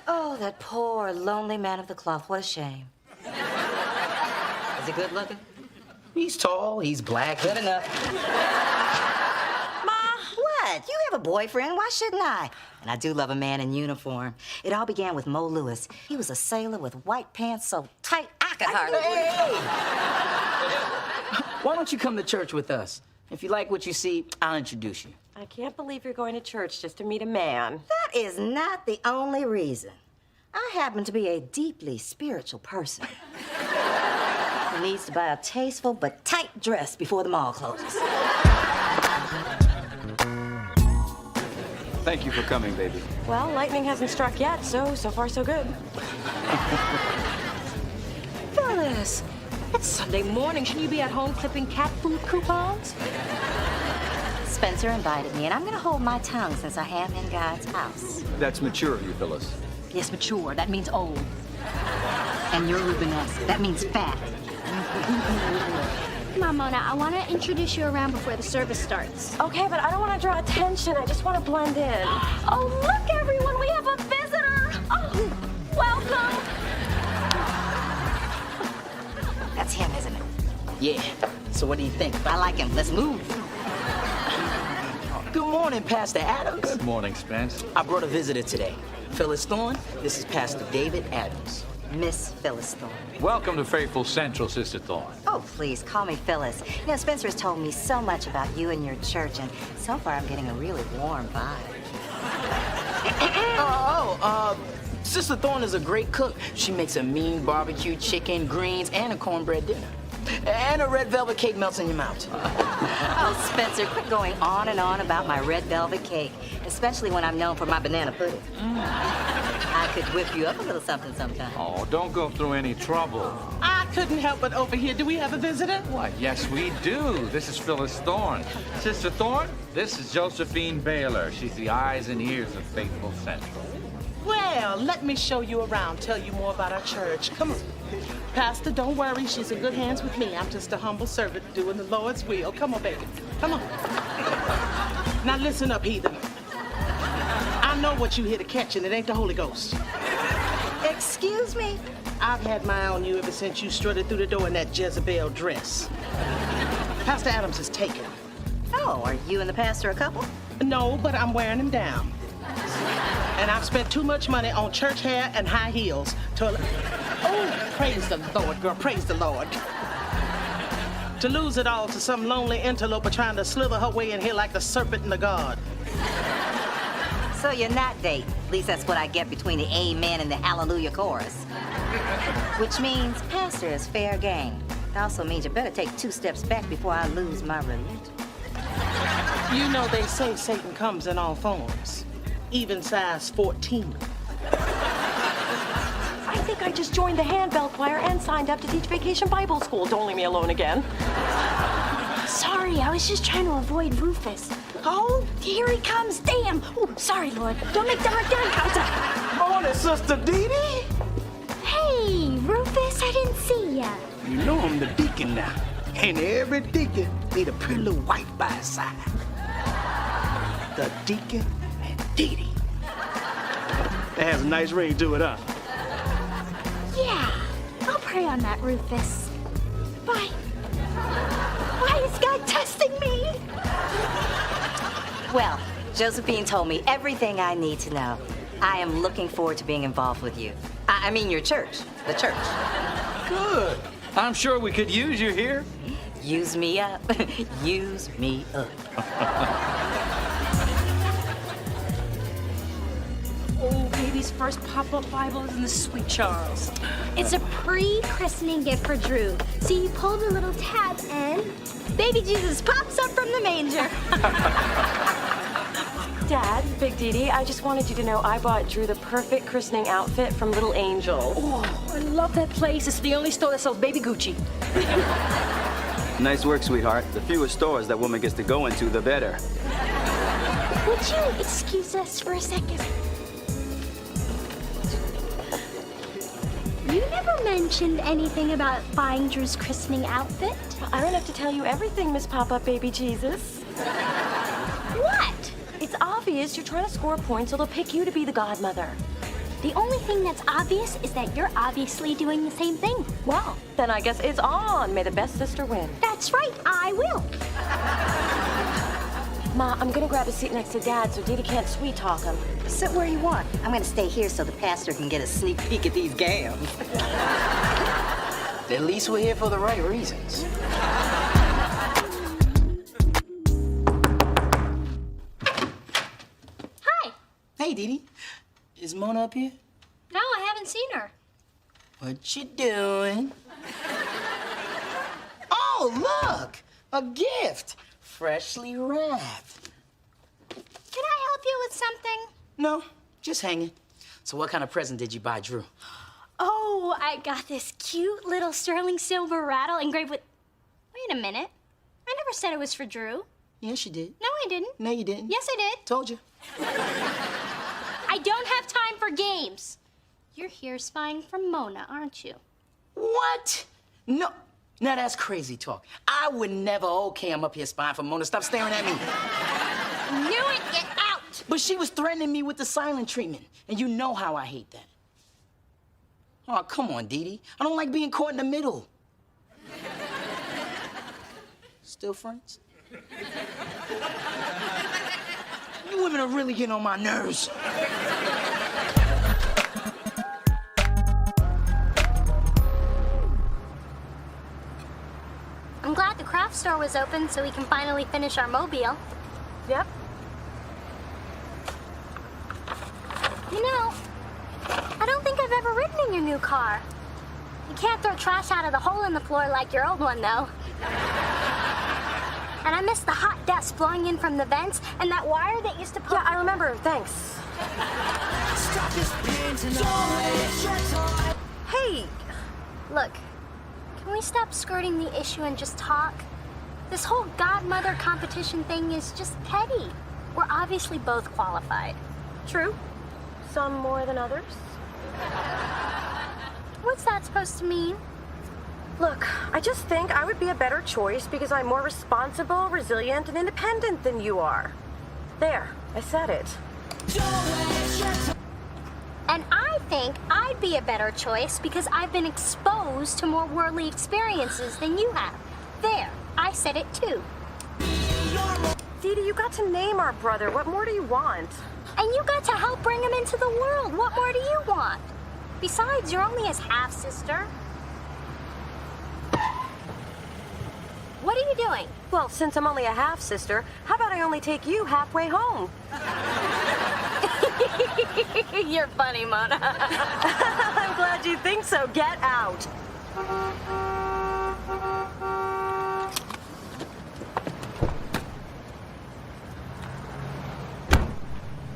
Oh, that poor, lonely man of the cloth. What a shame. Is he good looking? He's tall, he's black. Good enough. Ma, what? You have a boyfriend. Why shouldn't I? And I do love a man in uniform. It all began with Mo Lewis. He was a sailor with white pants so tight I could hardly breathe. Why don't you come to church with us? If you like what you see, I'll introduce you. I can't believe you're going to church just to meet a man. That is not the only reason. I happen to be a deeply spiritual person who needs to buy a tasteful but tight dress before the mall closes. Thank you for coming, baby. Well, lightning hasn't struck yet, so far so good. Phyllis, it's Sunday morning. Shouldn't you be at home clipping cat food coupons? Spencer invited me, and I'm gonna hold my tongue since I am in God's house. That's mature of you, Phyllis. Yes, mature. That means old. And you're Rubenesque. That means fat. Come on, Mona. I want to introduce you around before the service starts. Okay, but I don't want to draw attention. I just want to blend in. Oh, look, everyone. We have a visitor. Oh, welcome. That's him, isn't it? Yeah. So what do you think? I like him. Let's move. Good morning, Pastor Adams. Good morning, Spence. I brought a visitor today. Phyllis Thorne, this is Pastor David Adams. Miss Phyllis Thorne. Welcome to Faithful Central, Sister Thorne. Oh, please, call me Phyllis. You know, Spencer has told me so much about you and your church, and so far I'm getting a really warm vibe. Sister Thorne is a great cook. She makes a mean barbecue chicken, greens, and a cornbread dinner. And a red velvet cake melts in your mouth. Oh, Spencer, quit going on and on about my red velvet cake, especially when I'm known for my banana pudding. I could whip you up a little something sometime. Oh, don't go through any trouble. I couldn't help but overhear. Do we have a visitor? Why, yes, we do. This is Phyllis Thorne. Sister Thorne, this is Josephine Baylor. She's the eyes and ears of Faithful Central. Well, let me show you around, tell you more about our church. Come on. Pastor, don't worry. She's in good hands with me. I'm just a humble servant doing the Lord's will. Come on, baby. Come on. Now listen up, heathen. I know what you here to catch, and it ain't the Holy Ghost. Excuse me? I've had my eye on you ever since you strutted through the door in that Jezebel dress. Pastor Adams is taken. Oh, are you and the pastor a couple? No, but I'm wearing him down. And I've spent too much money on church hair and high heels to... Oh, praise the Lord, girl, praise the Lord. To lose it all to some lonely interloper trying to slither her way in here like the serpent in the garden. So you're not dating. At least that's what I get between the amen and the hallelujah chorus. Which means pastor is fair game. It also means you better take 2 steps back before I lose my religion. You know they say Satan comes in all forms. Even size 14. I think I just joined the handbell choir and signed up to teach Vacation Bible School. Don't leave me alone again. Sorry, I was just trying to avoid Rufus. Oh, here he comes. Damn. Oh, sorry, Lord. Don't make direct eye contact. Morning, Sister Dee Dee. Hey, Rufus, I didn't see ya. You know I'm the deacon now. And every deacon need a pretty little wife by his side. The deacon and Dee Dee. That has a nice ring to it, huh? Yeah, I'll pray on that, Rufus. Bye. Why is God testing me? Well, Josephine told me everything I need to know. I am looking forward to being involved with you. I mean your church, the church. Good. I'm sure we could use you here. Use me up. Use me up. Oh, baby's first pop-up Bible is in the Sweet Charles. It's a pre-christening gift for Drew. See, you pull the little tab and baby Jesus pops up from the manger. Dad, Big Dee, I just wanted you to know I bought Drew the perfect christening outfit from Little Angel. Oh, I love that place. It's the only store that sells baby Gucci. Nice work, sweetheart. The fewer stores that woman gets to go into, the better. Would you excuse us for a second? You never mentioned anything about buying Drew's christening outfit. I don't have to tell you everything, Miss Pop-Up Baby Jesus. What? It's obvious you're trying to score points so they'll pick you to be the godmother. The only thing that's obvious is that you're obviously doing the same thing. Well, then I guess it's on. May the best sister win. That's right, I will. Ma, I'm gonna grab a seat next to Dad so Dee Dee can't sweet talk him. Sit where you want. I'm gonna stay here so the pastor can get a sneak peek at these gams. At least we're here for the right reasons. Hi. Hey, Dee Dee. Is Mona up here? No, I haven't seen her. What you doing? Oh, look! A gift! Freshly wrapped. Can I help you with something? No, just hanging. So what kind of present did you buy Drew? Oh, I got this cute little sterling silver rattle engraved with... Wait a minute. I never said it was for Drew. Yes, you did. No, I didn't. No, you didn't. Yes, I did. Told you. I don't have time for games. You're here spying for Mona, aren't you? What? No. Now that's crazy talk. I would never. Okay, I'm up here spying for Mona. Stop staring at me. Knew it. Get out. But she was threatening me with the silent treatment, and you know how I hate that. Oh, come on, Dee Dee. I don't like being caught in the middle. Still friends? You women are really getting on my nerves. I'm glad the craft store was open so we can finally finish our mobile. Yep. You know, I don't think I've ever ridden in your new car. You can't throw trash out of the hole in the floor like your old one, though. And I miss the hot dust blowing in from the vents and that wire that used to pop. Yeah, I remember. Thanks. Hey! Look, can we stop skirting the issue and just talk? This whole godmother competition thing is just petty. We're obviously both qualified. True. Some more than others. What's that supposed to mean? Look, I just think I would be a better choice because I'm more responsible, resilient, and independent than you are. There, I said it. And I think I'd be a better choice because I've been exposed to more worldly experiences than you have. There, I said it too. Dee Dee, you got to name our brother. What more do you want? And you got to help bring him into the world. What more do you want? Besides, you're only his half-sister. What are you doing? Well, since I'm only a half-sister, how about I only take you halfway home? You're funny, Mona. I'm glad you think so. Get out.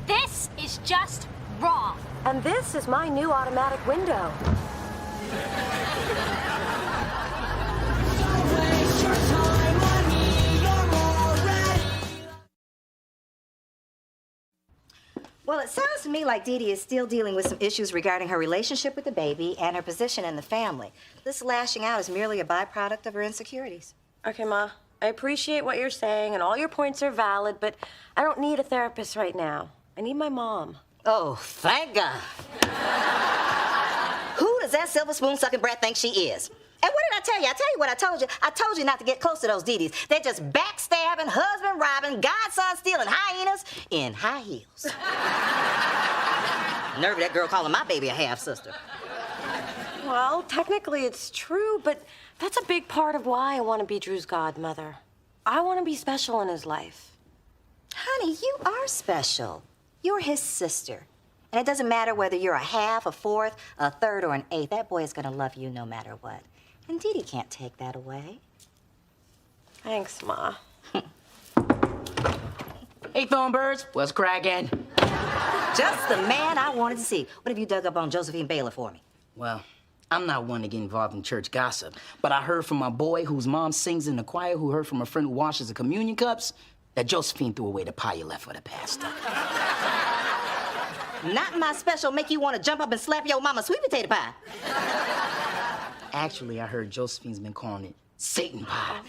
This is just wrong. And this is my new automatic window. Well, it sounds to me like Dee Dee is still dealing with some issues regarding her relationship with the baby and her position in the family. This lashing out is merely a byproduct of her insecurities. Okay, Ma. I appreciate what you're saying, and all your points are valid, but I don't need a therapist right now. I need my mom. Oh, thank God. Who does that silver spoon sucking brat think she is? And what did I tell you? I tell you what I told you. I told you not to get close to those Dee Dees. They're just backstabbing, husband robbing, godson stealing hyenas in high heels. Nerve of that girl calling my baby a half-sister. Well, technically it's true, but that's a big part of why I want to be Drew's godmother. I want to be special in his life. Honey, you are special. You're his sister. And it doesn't matter whether you're a half, a fourth, a third, or an eighth. That boy is gonna love you no matter what. And Dee Dee can't take that away. Thanks, Ma. Hey, Thornbirds, what's cracking? Just the man I wanted to see. What have you dug up on Josephine Baylor for me? Well, I'm not one to get involved in church gossip, but I heard from my boy whose mom sings in the choir, who heard from a friend who washes the communion cups, that Josephine threw away the pie you left for the pastor. Not my special make you want to jump up and slap your mama sweet potato pie. Actually, I heard Josephine's been calling it Satan pie.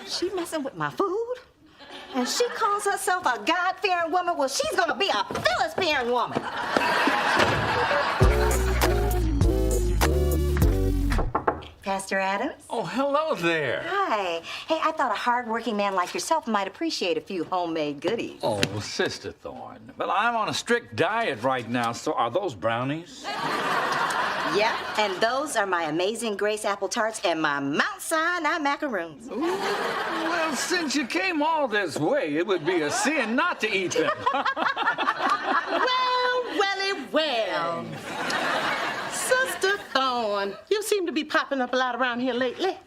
She messing with my food? And she calls herself a God-fearing woman? Well, she's gonna be a Phyllis-fearing woman. Pastor Adams? Oh, hello there. Hi. Hey, I thought a hard-working man like yourself might appreciate a few homemade goodies. Oh, Sister Thorne. Well, I'm on a strict diet right now, so are those brownies? Yeah, and those are my Amazing Grace apple tarts and my Mount Sinai macaroons. Ooh, well, since you came all this way, it would be a sin not to eat them. Well. Sister Thorne, you seem to be popping up a lot around here lately.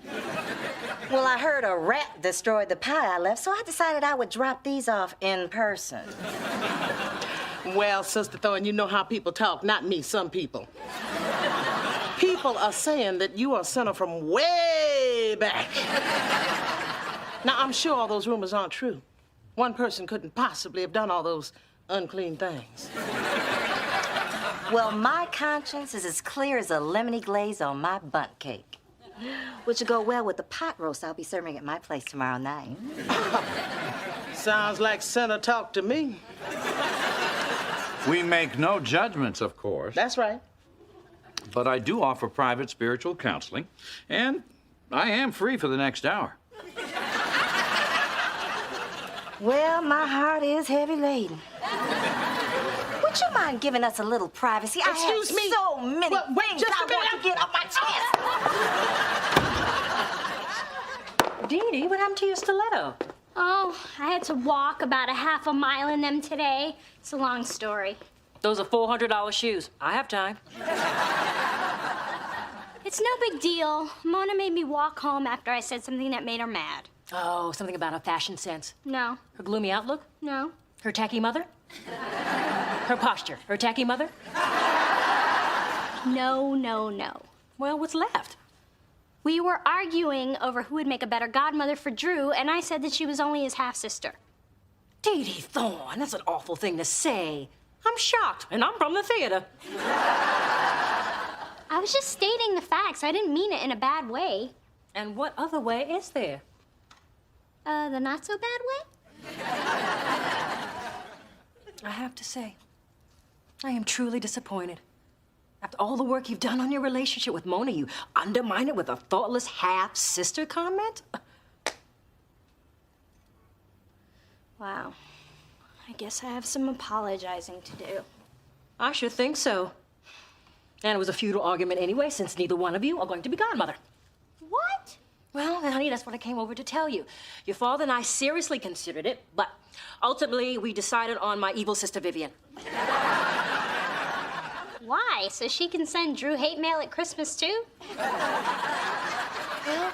Well, I heard a rat destroyed the pie I left, so I decided I would drop these off in person. Well, Sister Thorne, you know how people talk, not me, some people. People are saying that you are a sinner from way back. Now, I'm sure all those rumors aren't true. One person couldn't possibly have done all those unclean things. Well, my conscience is as clear as a lemony glaze on my bundt cake, which will go well with the pot roast I'll be serving at my place tomorrow night. Sounds like sinner talk to me. We make no judgments, of course. That's right. But I do offer private spiritual counseling, and I am free for the next hour. Well, my heart is heavy laden. Would you mind giving us a little privacy? Excuse me. So many things just I want to get off my chest. Dee Dee, what happened to your stiletto? Oh, I had to walk about a half a mile in them today. It's a long story. Those are $400 shoes. I have time. It's no big deal. Mona made me walk home after I said something that made her mad. Oh, something about her fashion sense. No. Her gloomy outlook? No. Her tacky mother? Her posture? Her tacky mother? No. Well, what's left? We were arguing over who would make a better godmother for Drew, and I said that she was only his half-sister. Dee Dee Thorne, that's an awful thing to say. I'm shocked, and I'm from the theater. I was just stating the facts. I didn't mean it in a bad way. And what other way is there? The not-so-bad way? I have to say, I am truly disappointed. After all the work you've done on your relationship with Mona, you undermine it with a thoughtless half-sister comment? Wow. I guess I have some apologizing to do. I should think so. And it was a futile argument anyway, since neither one of you are going to be godmother. What? Well, honey, that's what I came over to tell you. Your father and I seriously considered it, but ultimately we decided on my evil sister, Vivian. Why? So she can send Drew hate mail at Christmas, too? Well,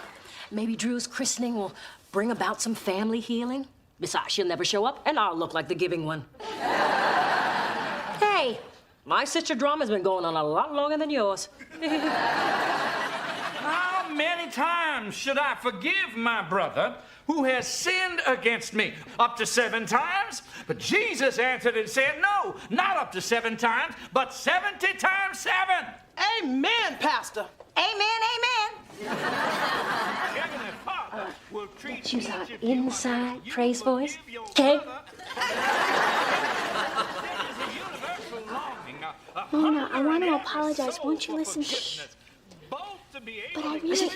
maybe Drew's christening will bring about some family healing. Besides, she'll never show up, and I'll look like the giving one. Hey, my sister drama's been going on a lot longer than yours. How many times should I forgive my brother who has sinned against me? Up to 7 times? But Jesus answered and said, no, not up to 7 times, but 70 times 7. Amen, Pastor. Amen. Let's use our inside praise voice, okay? Mona, I want to apologize. Won't you listen? Shh. But I really...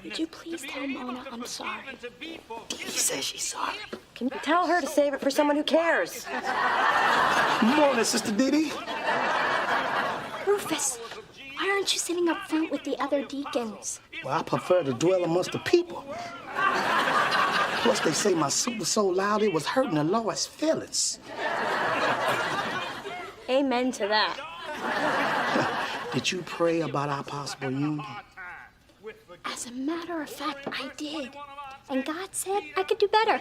Would you please tell Mona I'm sorry? Dee Dee says she's sorry. Can you tell her to save it for someone who cares? Morning, Sister Dee Dee. Rufus, why aren't you sitting up front with the other deacons? Well, I prefer to dwell amongst the people. Plus, they say my suit was so loud it was hurting the Lord's feelings. Amen to that. Did you pray about our possible union? As a matter of fact, I did. And God said I could do better.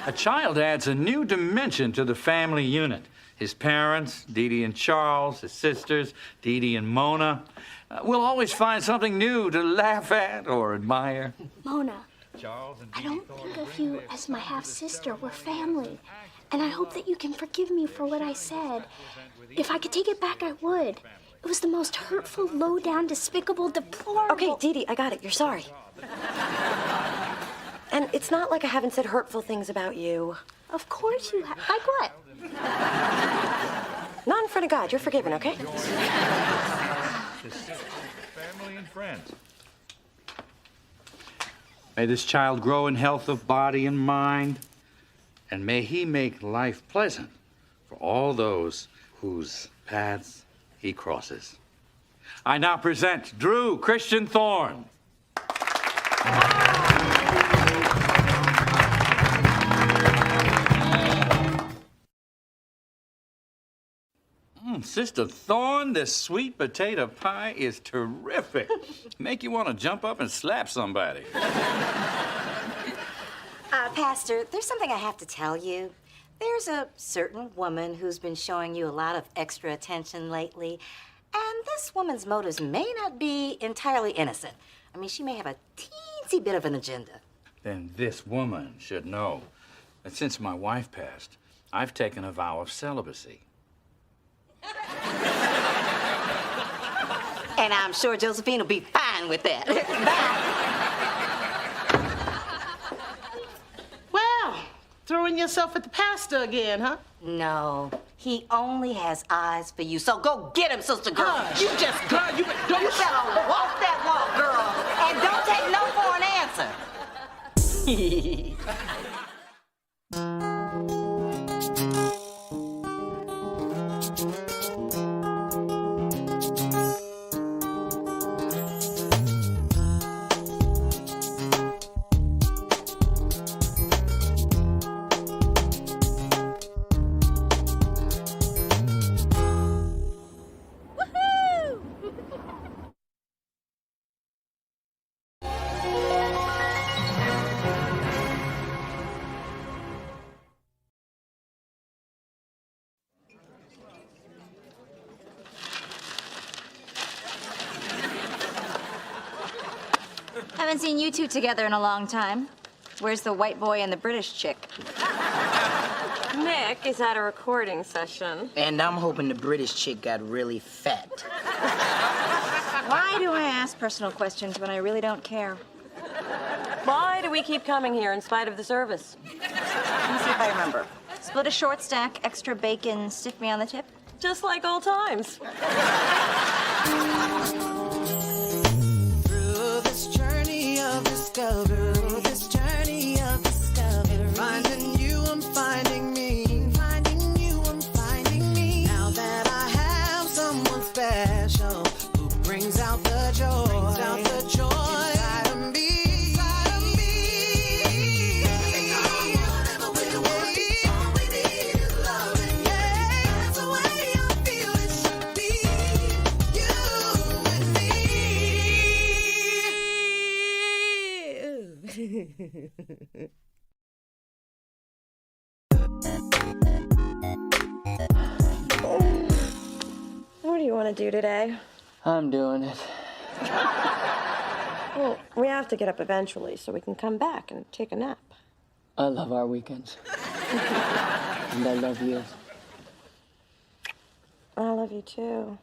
A child adds a new dimension to the family unit. His parents, Dee Dee and Charles, his sisters, Dee Dee and Mona. We'll always find something new to laugh at or admire. Mona, I don't think of you as my half-sister. We're family. And I hope that you can forgive me for what I said. If I could take it back, I would. It was the most hurtful, low-down, despicable, deplorable... Okay, Dee Dee, I got it. You're sorry. And it's not like I haven't said hurtful things about you. Of course you have. Like what? Not in front of God. You're forgiven, okay? Family and friends. May this child grow in health of body and mind, and may he make life pleasant for all those whose paths he crosses. I now present Drew Christian Thorne. Sister Thorne, this sweet potato pie is terrific. Make you want to jump up and slap somebody. Pastor, there's something I have to tell you. There's a certain woman who's been showing you a lot of extra attention lately, and this woman's motives may not be entirely innocent. I mean, she may have a teensy bit of an agenda. Then this woman should know that since my wife passed, I've taken a vow of celibacy. And I'm sure Josephine will be fine with that. Well, throwing yourself at the pastor again, huh? No, he only has eyes for you. So go get him, sister girl. You just, girl, you better walk that walk, girl, and don't take no for an answer. Haven't seen you two together in a long time. Where's the white boy and the British chick? Nick is at a recording session. And I'm hoping the British chick got really fat. Why do I ask personal questions when I really don't care? Why do we keep coming here in spite of the service? Let me see if I remember. Split a short stack, extra bacon, stiff me on the tip. Just like old times. This journey of discovery. Finding you, I'm finding me. Finding you, I'm finding me. Now that I have someone special who brings out the joy. Brings out the joy inside of me. Inside of me. Whatever we want, all we need is loving. Yeah, that's the way I feel it should be. You and me. What do you want to do today? I'm doing it. Well, we have to get up eventually so we can come back and take a nap. I love our weekends. And I love you. I love you too.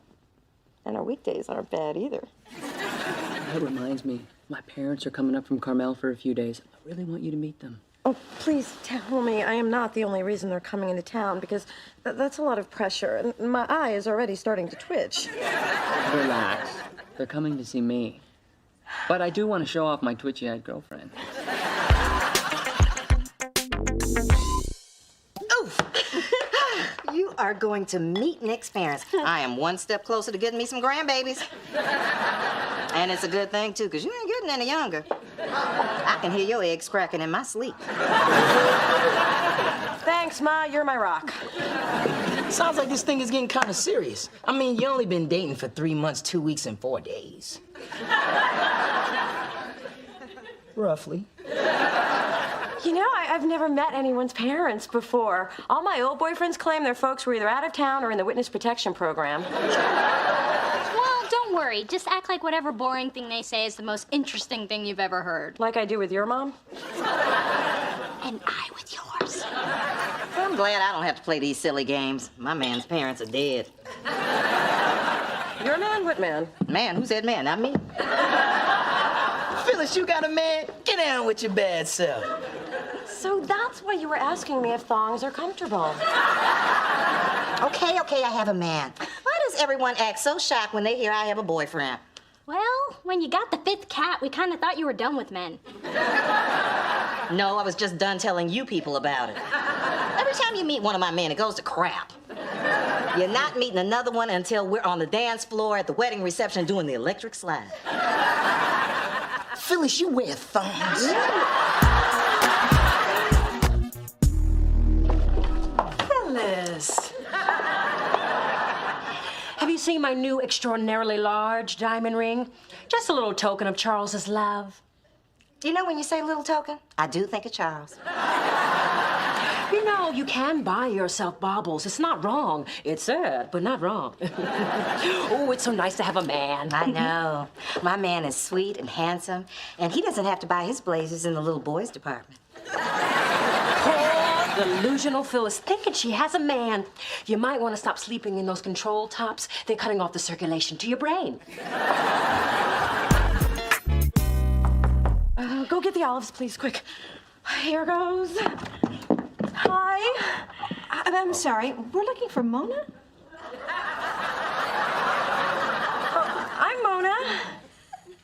And our weekdays aren't bad either. That reminds me, my parents are coming up from Carmel for a few days. I really want you to meet them. Oh, please tell me I am not the only reason they're coming into town, because that's a lot of pressure, and my eye is already starting to twitch. Relax. They're coming to see me. But I do want to show off my twitchy-eyed girlfriend. are going to meet Nick's parents. I am one step closer to getting me some grandbabies. And it's a good thing, too, because you ain't getting any younger. I can hear your eggs cracking in my sleep. Thanks, Ma. You're my rock. Sounds like this thing is getting kind of serious. I mean, you only been dating for 3 months, 2 weeks, and 4 days. Roughly. You know, I've never met anyone's parents before. All my old boyfriends claim their folks were either out of town or in the witness protection program. Well, don't worry. Just act like whatever boring thing they say is the most interesting thing you've ever heard. Like I do with your mom? And I with yours. I'm glad I don't have to play these silly games. My man's parents are dead. Your man? What man? Man? Who said man? Not me. Phyllis, you got a man? Get down with your bad self. So that's why you were asking me if thongs are comfortable. Okay, I have a man. Why does everyone act so shocked when they hear I have a boyfriend? Well, when you got the 5th cat, we kind of thought you were done with men. No, I was just done telling you people about it. Every time you meet one of my men, it goes to crap. You're not meeting another one until we're on the dance floor at the wedding reception doing the electric slide. Phyllis, you wear thongs. Phyllis. Have you seen my new extraordinarily large diamond ring? Just a little token of Charles's love. You know, when you say little token, I do think of Charles. You know, you can buy yourself baubles. It's not wrong. It's sad, but not wrong. Oh, it's so nice to have a man. I know. My man is sweet and handsome, and he doesn't have to buy his blazers in the little boys department. Poor, delusional Phyllis, thinking she has a man. You might want to stop sleeping in those control tops. They're cutting off the circulation to your brain. Go get the olives, please, quick. Here goes. Hi. I'm sorry, we're looking for Mona? I'm Mona.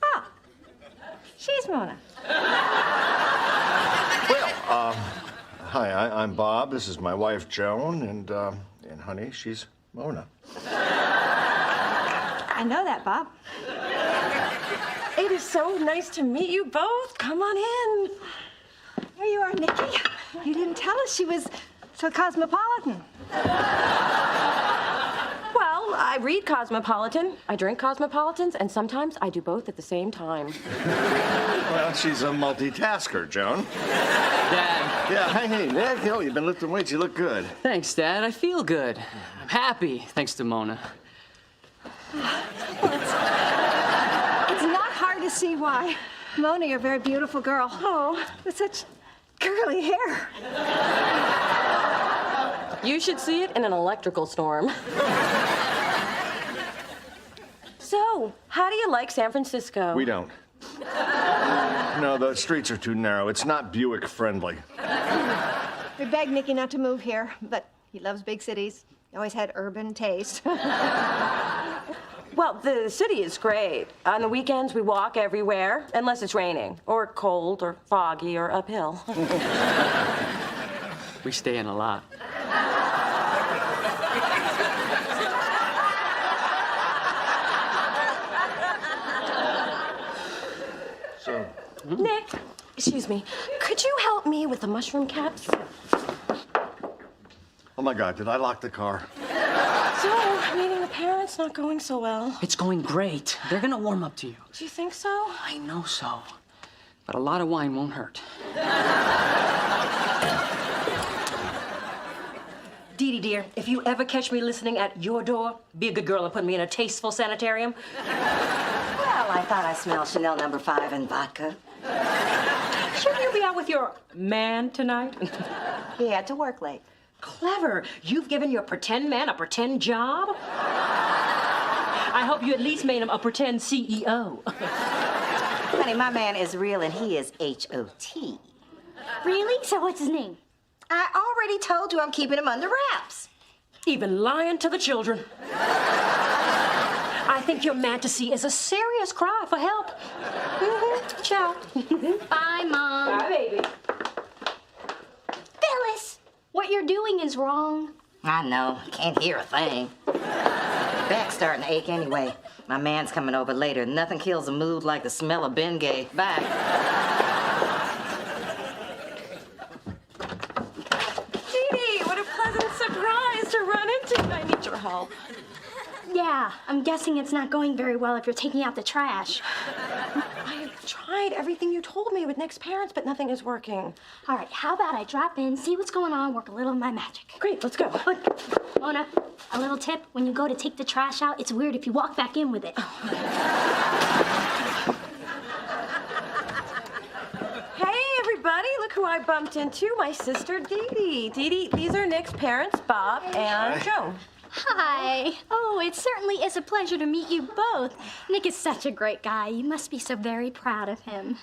Ah, she's Mona. Well, hi, I'm Bob. This is my wife, Joan, and honey, she's Mona. I know that, Bob. It is so nice to meet you both. Come on in. There you are, Nikki. You didn't tell us she was so cosmopolitan. Well, I read Cosmopolitan, I drink Cosmopolitans, and sometimes I do both at the same time. Well, she's a multitasker, Joan. Dad. Yeah, hey, Nick. Oh, you've been lifting weights. You look good. Thanks, Dad. I feel good. I'm happy, thanks to Mona. It's not hard to see why. Mona, you're a very beautiful girl. Oh, with such curly hair. You should see it in an electrical storm. So, how do you like San Francisco? We don't. No, the streets are too narrow. It's not Buick friendly. We begged Nicky not to move here, but he loves big cities. He always had urban taste. Well, the city is great. On the weekends, we walk everywhere, unless it's raining, or cold, or foggy, or uphill. We stay in a lot. So, Nick, excuse me, could you help me with the mushroom caps? oh my God, did I lock the car? So, meeting the parents not going so well. It's going great. They're gonna warm up to you. Do you think so? I know so. But a lot of wine won't hurt. Dee Dee, dear, if you ever catch me listening at your door, be a good girl and put me in a tasteful sanitarium. Well, I thought I smelled Chanel No. 5 and vodka. Shouldn't you be out with your man tonight? He had to work late. Clever. You've given your pretend man a pretend job? I hope you at least made him a pretend CEO. Honey, my man is real and he is H-O-T. Really? So what's his name? I already told you I'm keeping him under wraps. Even lying to the children. I think your fantasy is a serious cry for help. Ciao. Bye, Mom. Bye, baby. Phyllis, what you're doing is wrong. I know. Can't hear a thing. Back's starting to ache anyway. My man's coming over later. Nothing kills a mood like the smell of Bengay. Bye. Dee, what a pleasant surprise to run into. I need your help. Yeah, I'm guessing it's not going very well if you're taking out the trash. I have tried everything you told me with Nick's parents, but nothing is working. All right, how about I drop in, see what's going on, work a little of my magic. Great, let's go. Look, Mona, a little tip. When you go to take the trash out, it's weird if you walk back in with it. Hey, everybody, look who I bumped into. My sister, Dee Dee. Dee Dee, these are Nick's parents, Bob and Joan. Hi. Oh, it certainly is a pleasure to meet you both. Nick is such a great guy. You must be so very proud of him.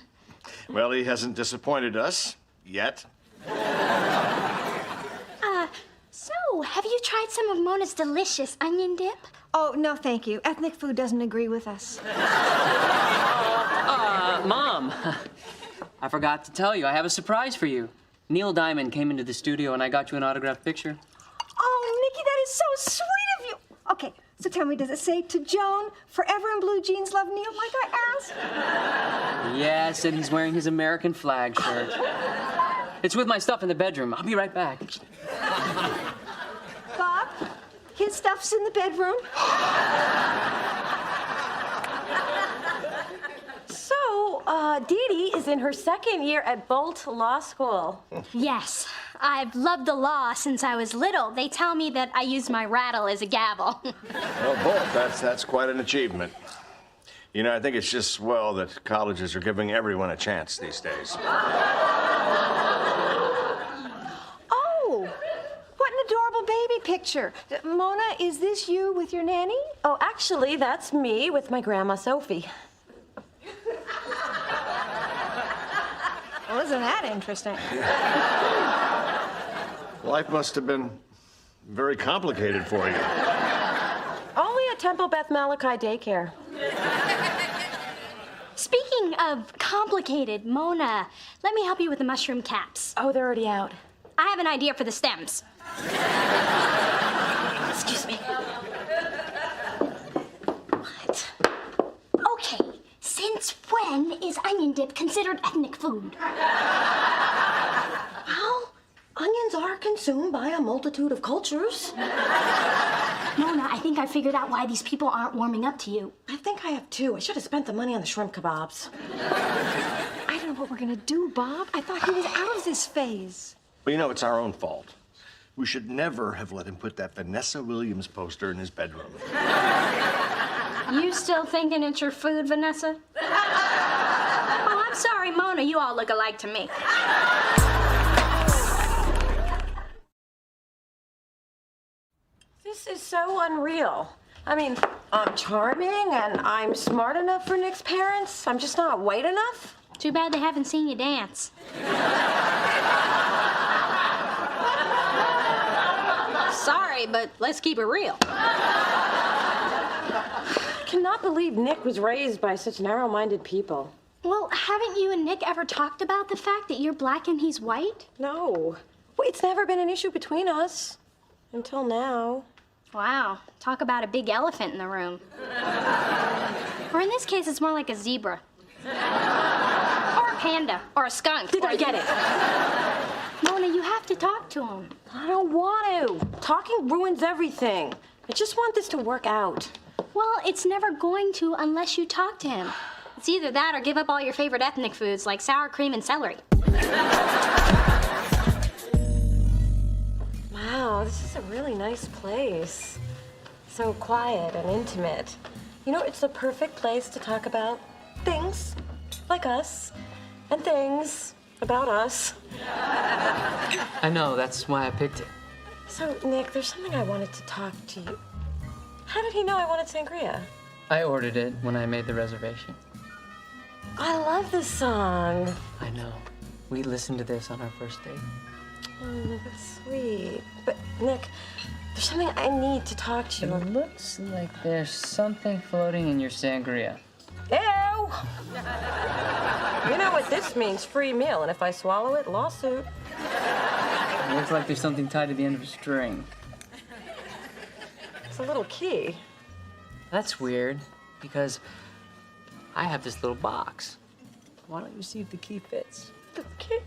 Well, he hasn't disappointed us yet. So, have you tried some of Mona's delicious onion dip? Oh, no, thank you. Ethnic food doesn't agree with us. Mom, I forgot to tell you, I have a surprise for you. Neil Diamond came into the studio and I got you an autographed picture. Oh, Nikki, that is so sweet of you. Okay, so tell me, does it say to Joan, forever in blue jeans, love Neil, like I asked? Yes, and he's wearing his American flag shirt. It's with my stuff in the bedroom. I'll be right back. Bob, his stuff's in the bedroom. So, Dee Dee is in her second year at Bolt Law School. Yes. I've loved the law since I was little. They tell me that I use my rattle as a gavel. Well, Bolt, that's quite an achievement. You know, I think it's just swell that colleges are giving everyone a chance these days. Oh, what an adorable baby picture. Mona, is this you with your nanny? Oh, actually, that's me with my grandma, Sophie. Well, isn't that interesting? Life must have been very complicated for you. Only at Temple Beth Malachi Daycare. Speaking of complicated, Mona, let me help you with the mushroom caps. Oh, they're already out. I have an idea for the stems. Excuse me. What? Okay, since when is onion dip considered ethnic food? Well, onions are consumed by a multitude of cultures. Mona, I think I figured out why these people aren't warming up to you. I think I have too. I should have spent the money on the shrimp kebabs. I don't know what we're gonna do, Bob. I thought he was out of this phase. Well, you know, it's our own fault. We should never have let him put that Vanessa Williams poster in his bedroom. You still thinking it's your food, Vanessa? Oh, I'm sorry, Mona. You all look alike to me. This is so unreal. I mean, I'm charming and I'm smart enough for Nick's parents. I'm just not white enough. Too bad they haven't seen you dance. Sorry, but let's keep it real. I cannot believe Nick was raised by such narrow-minded people. Well, haven't you and Nick ever talked about the fact that you're black and he's white? No. Well, it's never been an issue between us. Until now. Wow. Talk about a big elephant in the room. Or in this case, it's more like a zebra. Or a panda. Or a skunk. Did I get it? Mona, you have to talk to him. I don't want to. Talking ruins everything. I just want this to work out. Well, it's never going to unless you talk to him. It's either that or give up all your favorite ethnic foods like sour cream and celery. Wow, this is a really nice place. So quiet and intimate. You know, it's the perfect place to talk about things like us and things about us. I know, that's why I picked it. So, Nick, there's something I wanted to talk to you. How did he know I wanted sangria? I ordered it when I made the reservation. I love this song. I know. We listened to this on our first date. Oh, that's sweet. But, Nick, there's something I need to talk to you. It looks like there's something floating in your sangria. Ew! You know what this means, free meal, and if I swallow it, lawsuit. It looks like there's something tied to the end of a string. It's a little key. That's weird, because I have this little box. Why don't you see if the key fits? The key?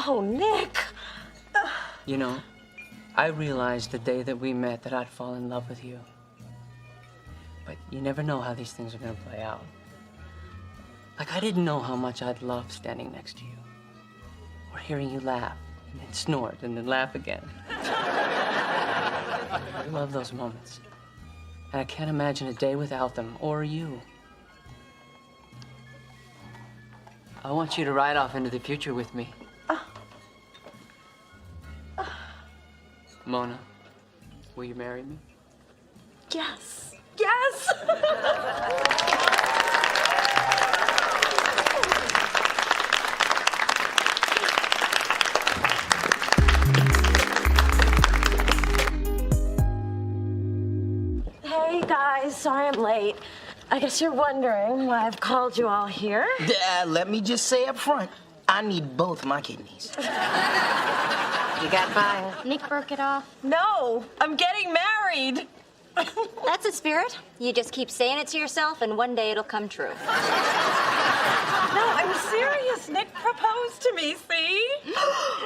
Oh, Nick! You know, I realized the day that we met that I'd fall in love with you. But you never know how these things are gonna play out. Like, I didn't know how much I'd love standing next to you. Or hearing you laugh, and then snort, and then laugh again. I love those moments. And I can't imagine a day without them, or you. I want you to ride off into the future with me. Mona, will you marry me? Yes. Yes! Hey guys, sorry I'm late. I guess you're wondering why I've called you all here. Let me just say up front, I need both my kidneys. You got mine. Nick broke it off. No, I'm getting married. That's the spirit. You just keep saying it to yourself, and one day it'll come true. No, I'm serious. Nick proposed to me, see?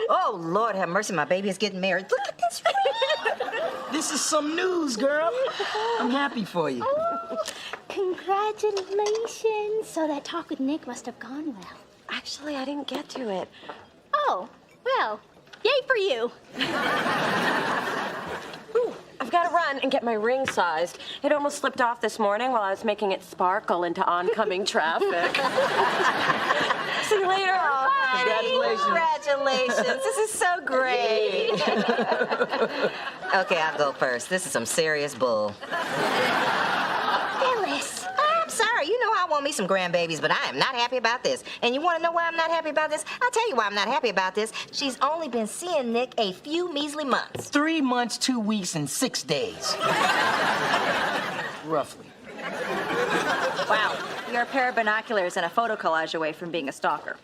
Oh, Lord have mercy, my baby is getting married. Look at this ring. This is some news, girl. I'm happy for you. Oh, congratulations. So that talk with Nick must have gone well. Actually, I didn't get to it. Oh, well, yay for you. Ooh, I've got to run and get my ring sized. It almost slipped off this morning while I was making it sparkle into oncoming traffic. See you later. Congratulations. This is so great. Okay, I'll go first. This is some serious bull. Phyllis. I'm sorry. You know I want me some grandbabies, but I am not happy about this. And you want to know why I'm not happy about this? I'll tell you why I'm not happy about this. She's only been seeing Nick a few measly months. 3 months, 2 weeks, and 6 days. Roughly. Wow, you're a pair of binoculars and a photo collage away from being a stalker.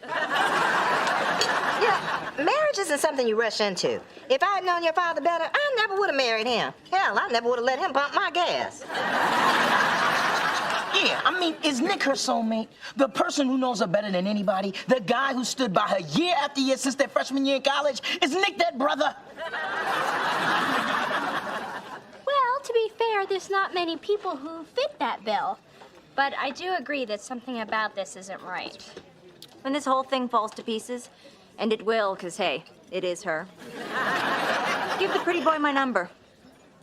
Yeah, marriage isn't something you rush into. If I had known your father better, I never would have married him. Hell, I never would have let him pump my gas. Yeah, I mean, is Nick her soulmate? The person who knows her better than anybody? The guy who stood by her year after year since their freshman year in college? Is Nick that brother? Well, to be fair, there's not many people who fit that bill. But I do agree that something about this isn't right. When this whole thing falls to pieces, and it will, because, hey, it is her, give the pretty boy my number.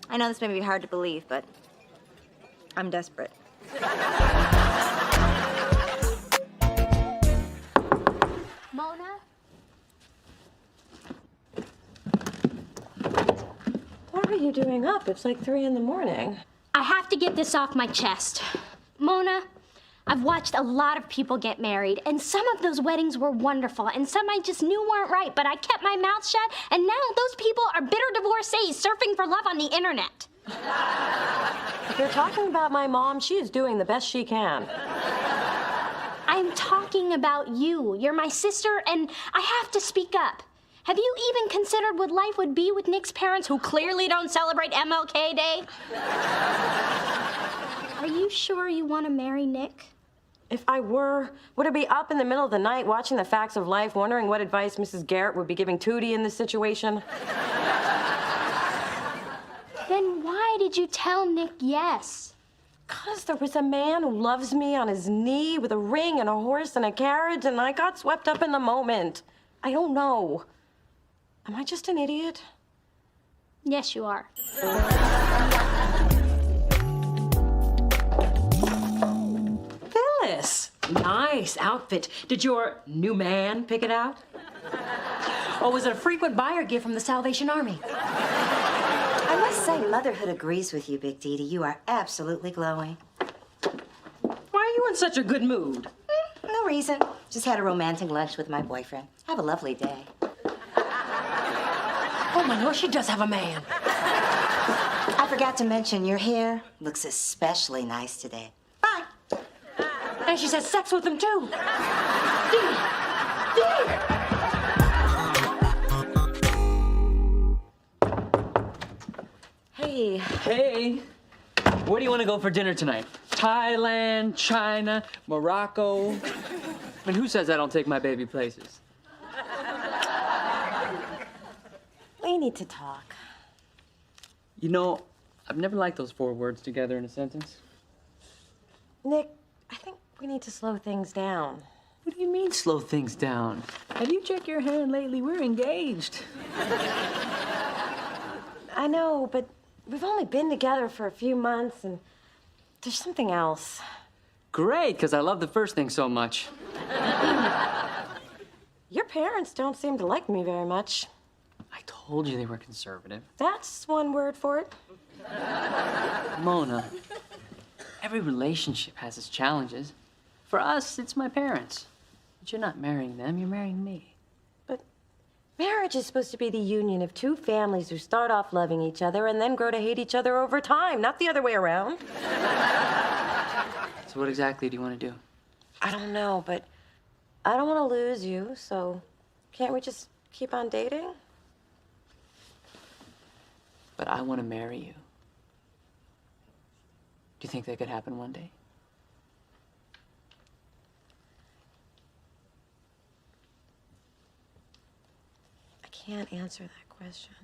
I know this may be hard to believe, but I'm desperate. Mona? What are you doing up? It's like 3 in the morning. I have to get this off my chest. Mona, I've watched a lot of people get married, and some of those weddings were wonderful, and some I just knew weren't right, but I kept my mouth shut, and now those people are bitter divorcees surfing for love on the internet. If you're talking about my mom, she is doing the best she can. I'm talking about you. You're my sister, and I have to speak up. Have you even considered what life would be with Nick's parents, who clearly don't celebrate MLK Day? Are you sure you want to marry Nick? If I were, would I be up in the middle of the night watching The Facts of Life, wondering what advice Mrs. Garrett would be giving Tootie in this situation? Then why did you tell Nick yes? 'Cause there was a man who loves me on his knee with a ring and a horse and a carriage, and I got swept up in the moment. I don't know. Am I just an idiot? Yes, you are. Phyllis, nice outfit. Did your new man pick it out? Or was it a frequent buyer gift from the Salvation Army? I must say, motherhood agrees with you, Big Dee Dee. You are absolutely glowing. Why are you in such a good mood? No reason. Just had a romantic lunch with my boyfriend. Have a lovely day. Oh, my Lord, she does have a man. I forgot to mention, your hair looks especially nice today. Bye. And she's had sex with him, too. Hey. Hey. Where do you want to go for dinner tonight? Thailand, China, Morocco? I mean, who says I don't take my baby places? We need to talk. You know, I've never liked those 4 words together in a sentence. Nick, I think we need to slow things down. What do you mean, slow things down? Have you checked your hand lately? We're engaged. I know, but we've only been together for a few months, and there's something else. Great, because I love the first thing so much. Your parents don't seem to like me very much. I told you they were conservative. That's one word for it. Mona, every relationship has its challenges. For us, it's my parents. But you're not marrying them, you're marrying me. Marriage is supposed to be the union of 2 families who start off loving each other and then grow to hate each other over time, not the other way around. So what exactly do you want to do? I don't know, but I don't want to lose you, so can't we just keep on dating? But I want to marry you. Do you think that could happen one day? I can't answer that question.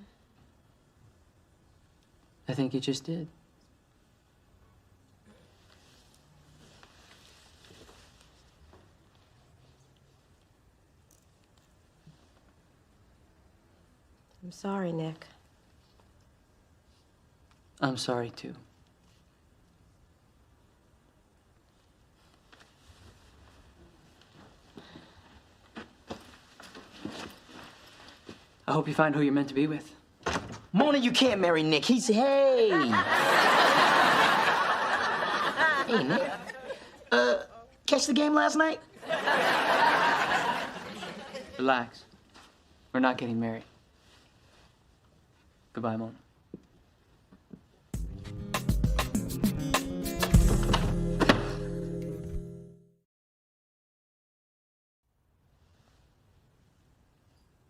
I think you just did. I'm sorry, Nick. I'm sorry, too. I hope you find who you're meant to be with. Mona, you can't marry Nick. He's, hey. Hey, Nick. Catch the game last night? Relax. We're not getting married. Goodbye, Mona.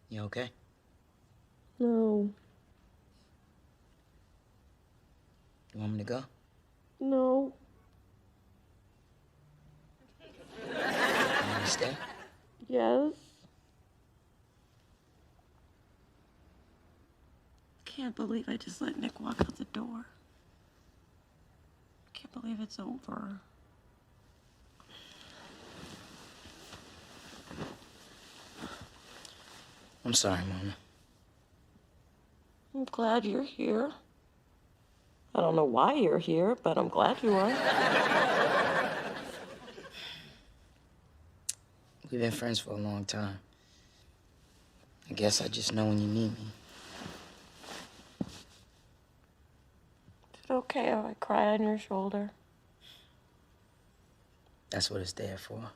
You okay? No. You want me to go? No. You want me to stay? Yes. Can't believe I just let Nick walk out the door. Can't believe it's over. I'm sorry, Mona. I'm glad you're here. I don't know why you're here, but I'm glad you are. We've been friends for a long time. I guess I just know when you need me. Is it okay if I cry on your shoulder? That's what it's there for.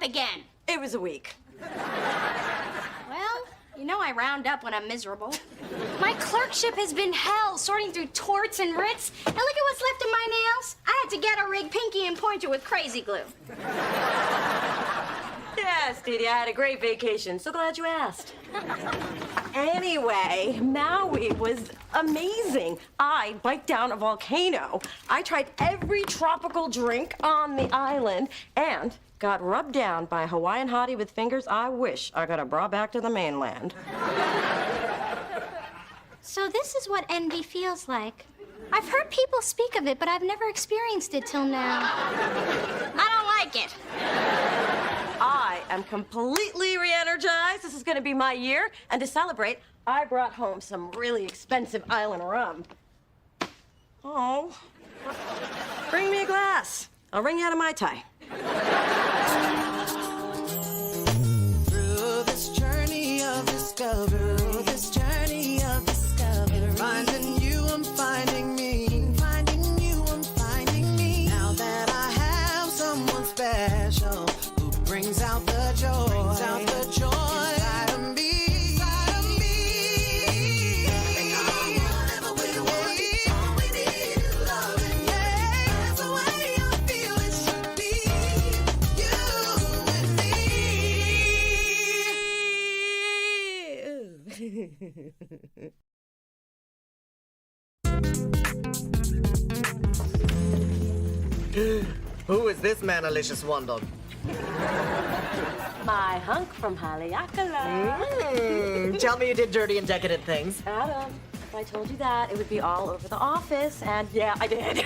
Again. It was a week. Well, you know I round up when I'm miserable. My clerkship has been hell, sorting through torts and writs. And look at what's left of my nails. I had to get a rig pinky and pointer with crazy glue. Yes, Didi, I had a great vacation. So glad you asked. Anyway, Maui was amazing. I biked down a volcano. I tried every tropical drink on the island and got rubbed down by a Hawaiian hottie with fingers I wish I could have brought back to the mainland. So this is what envy feels like. I've heard people speak of it, but I've never experienced it till now. I don't like it. I am completely re-energized. This is going to be my year. And to celebrate, I brought home some really expensive island rum. Oh. Bring me a glass. I'll bring you out a Mai Tai. Through this journey of discovery, finding you, I'm finding me. Finding you, I'm finding me. Now that I have someone special who brings out the joy, inside of me. Whatever we want, all we need is love. Yeah, that's the way I feel it should be. You and me. Who is this manalicious wonder? My hunk from Haleakala. Tell me you did dirty and decadent things. Adam, if I told you that, it would be all over the office. And yeah, I did.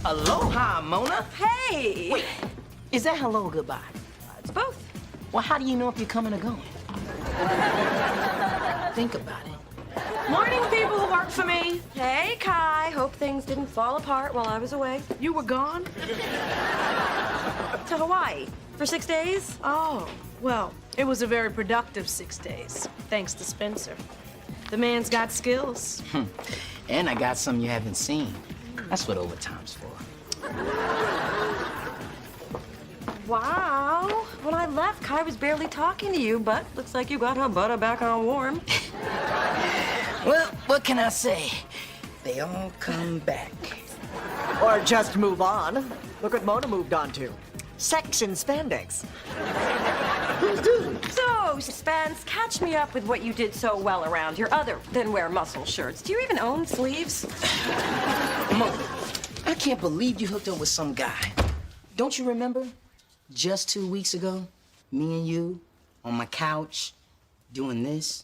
Aloha, Mona. Hey! Wait, is that hello or goodbye? It's both. Well, how do you know if you're coming or going? Think about it. Morning, people who work for me. Hey, Kai. Hope things didn't fall apart while I was away. You were gone? To Hawaii. For 6 days? Oh, well, it was a very productive 6 days, thanks to Spencer. The man's got skills. And I got some you haven't seen. That's what overtime's for. Wow. When I left, Kai was barely talking to you, but looks like you got her butter back on warm. Well, what can I say? They all come back. Or just move on. Look what Mona moved on to. Sex and spandex. So, Spence, catch me up with what you did so well around your other than wear muscle shirts. Do you even own sleeves? Mona, I can't believe you hooked up with some guy. Don't you remember? Just 2 weeks ago, me and you on my couch doing this.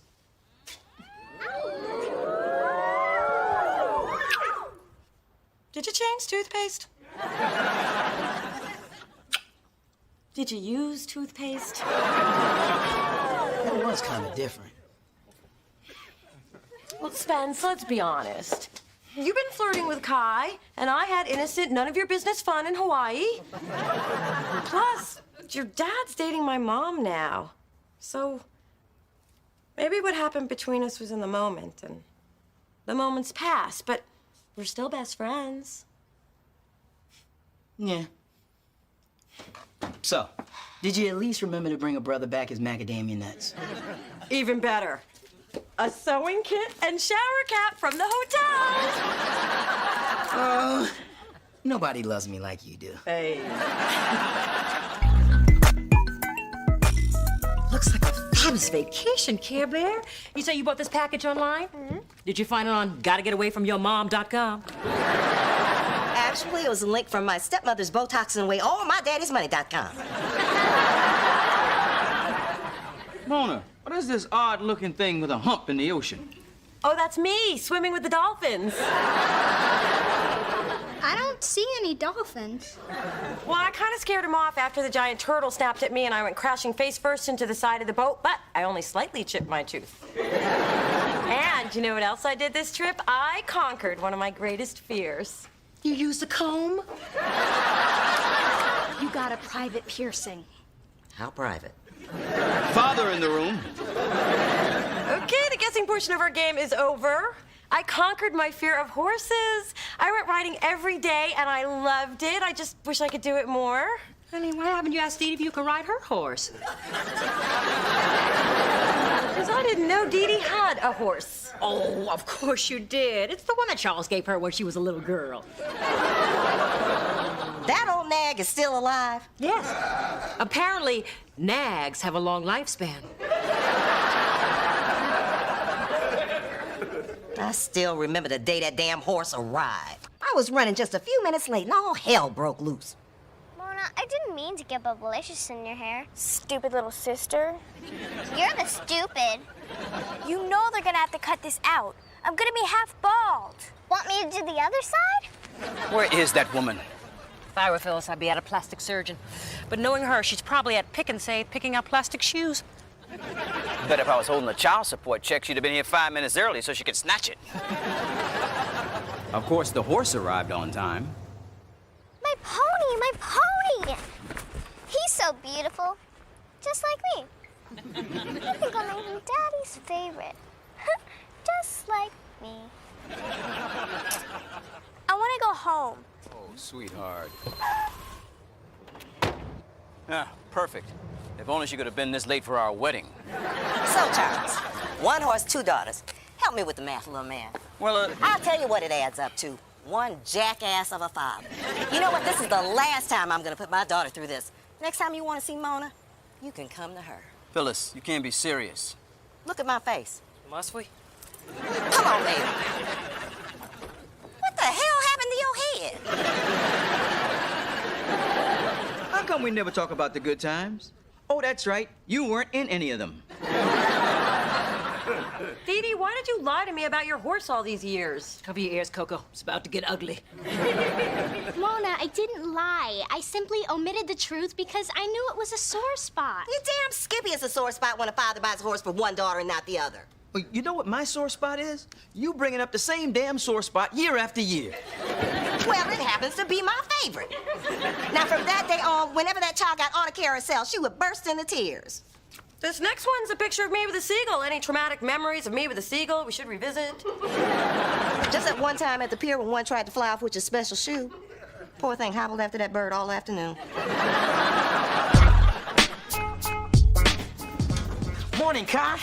Did you change toothpaste? Did you use toothpaste? It was kind of different. Well, Spence, let's be honest. You've been flirting with Kai, and I had innocent, none of your business fun in Hawaii. Plus, your dad's dating my mom now. So, maybe what happened between us was in the moment, and the moment's past, but we're still best friends. Yeah. So, did you at least remember to bring a brother back his macadamia nuts? Even better. A sewing kit and shower cap from the hotel. Oh, nobody loves me like you do. Hey. Looks like a fabulous vacation, Care Bear. You say you bought this package online? Mm-hmm. Did you find it on gottagetawayfromyourmom.com? Actually, it was a link from my stepmother's Botoxing Away or mydaddysmoney.com. Mona, what is this odd-looking thing with a hump in the ocean? Oh, that's me, swimming with the dolphins. I don't see any dolphins. Well, I kind of scared him off after the giant turtle snapped at me and I went crashing face first into the side of the boat, but I only slightly chipped my tooth. And you know what else I did this trip? I conquered one of my greatest fears. You used a comb? You got a private piercing. How private? Father in the room. Okay, the guessing portion of our game is over. I conquered my fear of horses. I went riding every day and I loved it. I just wish I could do it more. Honey, why haven't you asked Dee Dee if you can ride her horse? Because I didn't know Dee Dee had a horse. Oh, of course you did. It's the one that Charles gave her when she was a little girl. That old nag is still alive? Yes. Apparently, nags have a long lifespan. I still remember the day that damn horse arrived. I was running just a few minutes late and all hell broke loose. Mona, I didn't mean to get bubblicious in your hair. Stupid little sister. You're the stupid. You know they're gonna have to cut this out. I'm gonna be half bald. Want me to do the other side? Where is that woman? I were Phyllis, I'd be at a plastic surgeon. But knowing her, she's probably at Pick and Save picking out plastic shoes. Bet if I was holding the child support check, she'd have been here 5 minutes early so she could snatch it. Of course, the horse arrived on time. My pony, my pony! He's so beautiful, just like me. I think I'll make him Daddy's favorite, just like me. I want to go home. Oh, sweetheart. Ah, perfect. If only she could have been this late for our wedding. So, Charles, 1 horse, 2 daughters. Help me with the math, little man. Well, I'll tell you what it adds up to. 1 jackass of a father. You know what? This is the last time I'm gonna put my daughter through this. Next time you want to see Mona, you can come to her. Phyllis, you can't be serious. Look at my face. Must we? Come on, baby. What the hell happened to your head? How come we never talk about the good times? Oh, that's right. You weren't in any of them. Dee Dee, why did you lie to me about your horse all these years? Cover your ears, Coco. It's about to get ugly. Mona, I didn't lie. I simply omitted the truth because I knew it was a sore spot. You damn skippy is a sore spot when a father buys a horse for one daughter and not the other. Well, you know what my sore spot is? You bringing up the same damn sore spot year after year. Well, it happens to be my favorite. Now, from that day on, whenever that child got on a carousel, she would burst into tears. This next one's a picture of me with a seagull. Any traumatic memories of me with a seagull we should revisit? Just at one time at the pier when one tried to fly off with a special shoe. Poor thing hobbled after that bird all afternoon. Morning, Kai.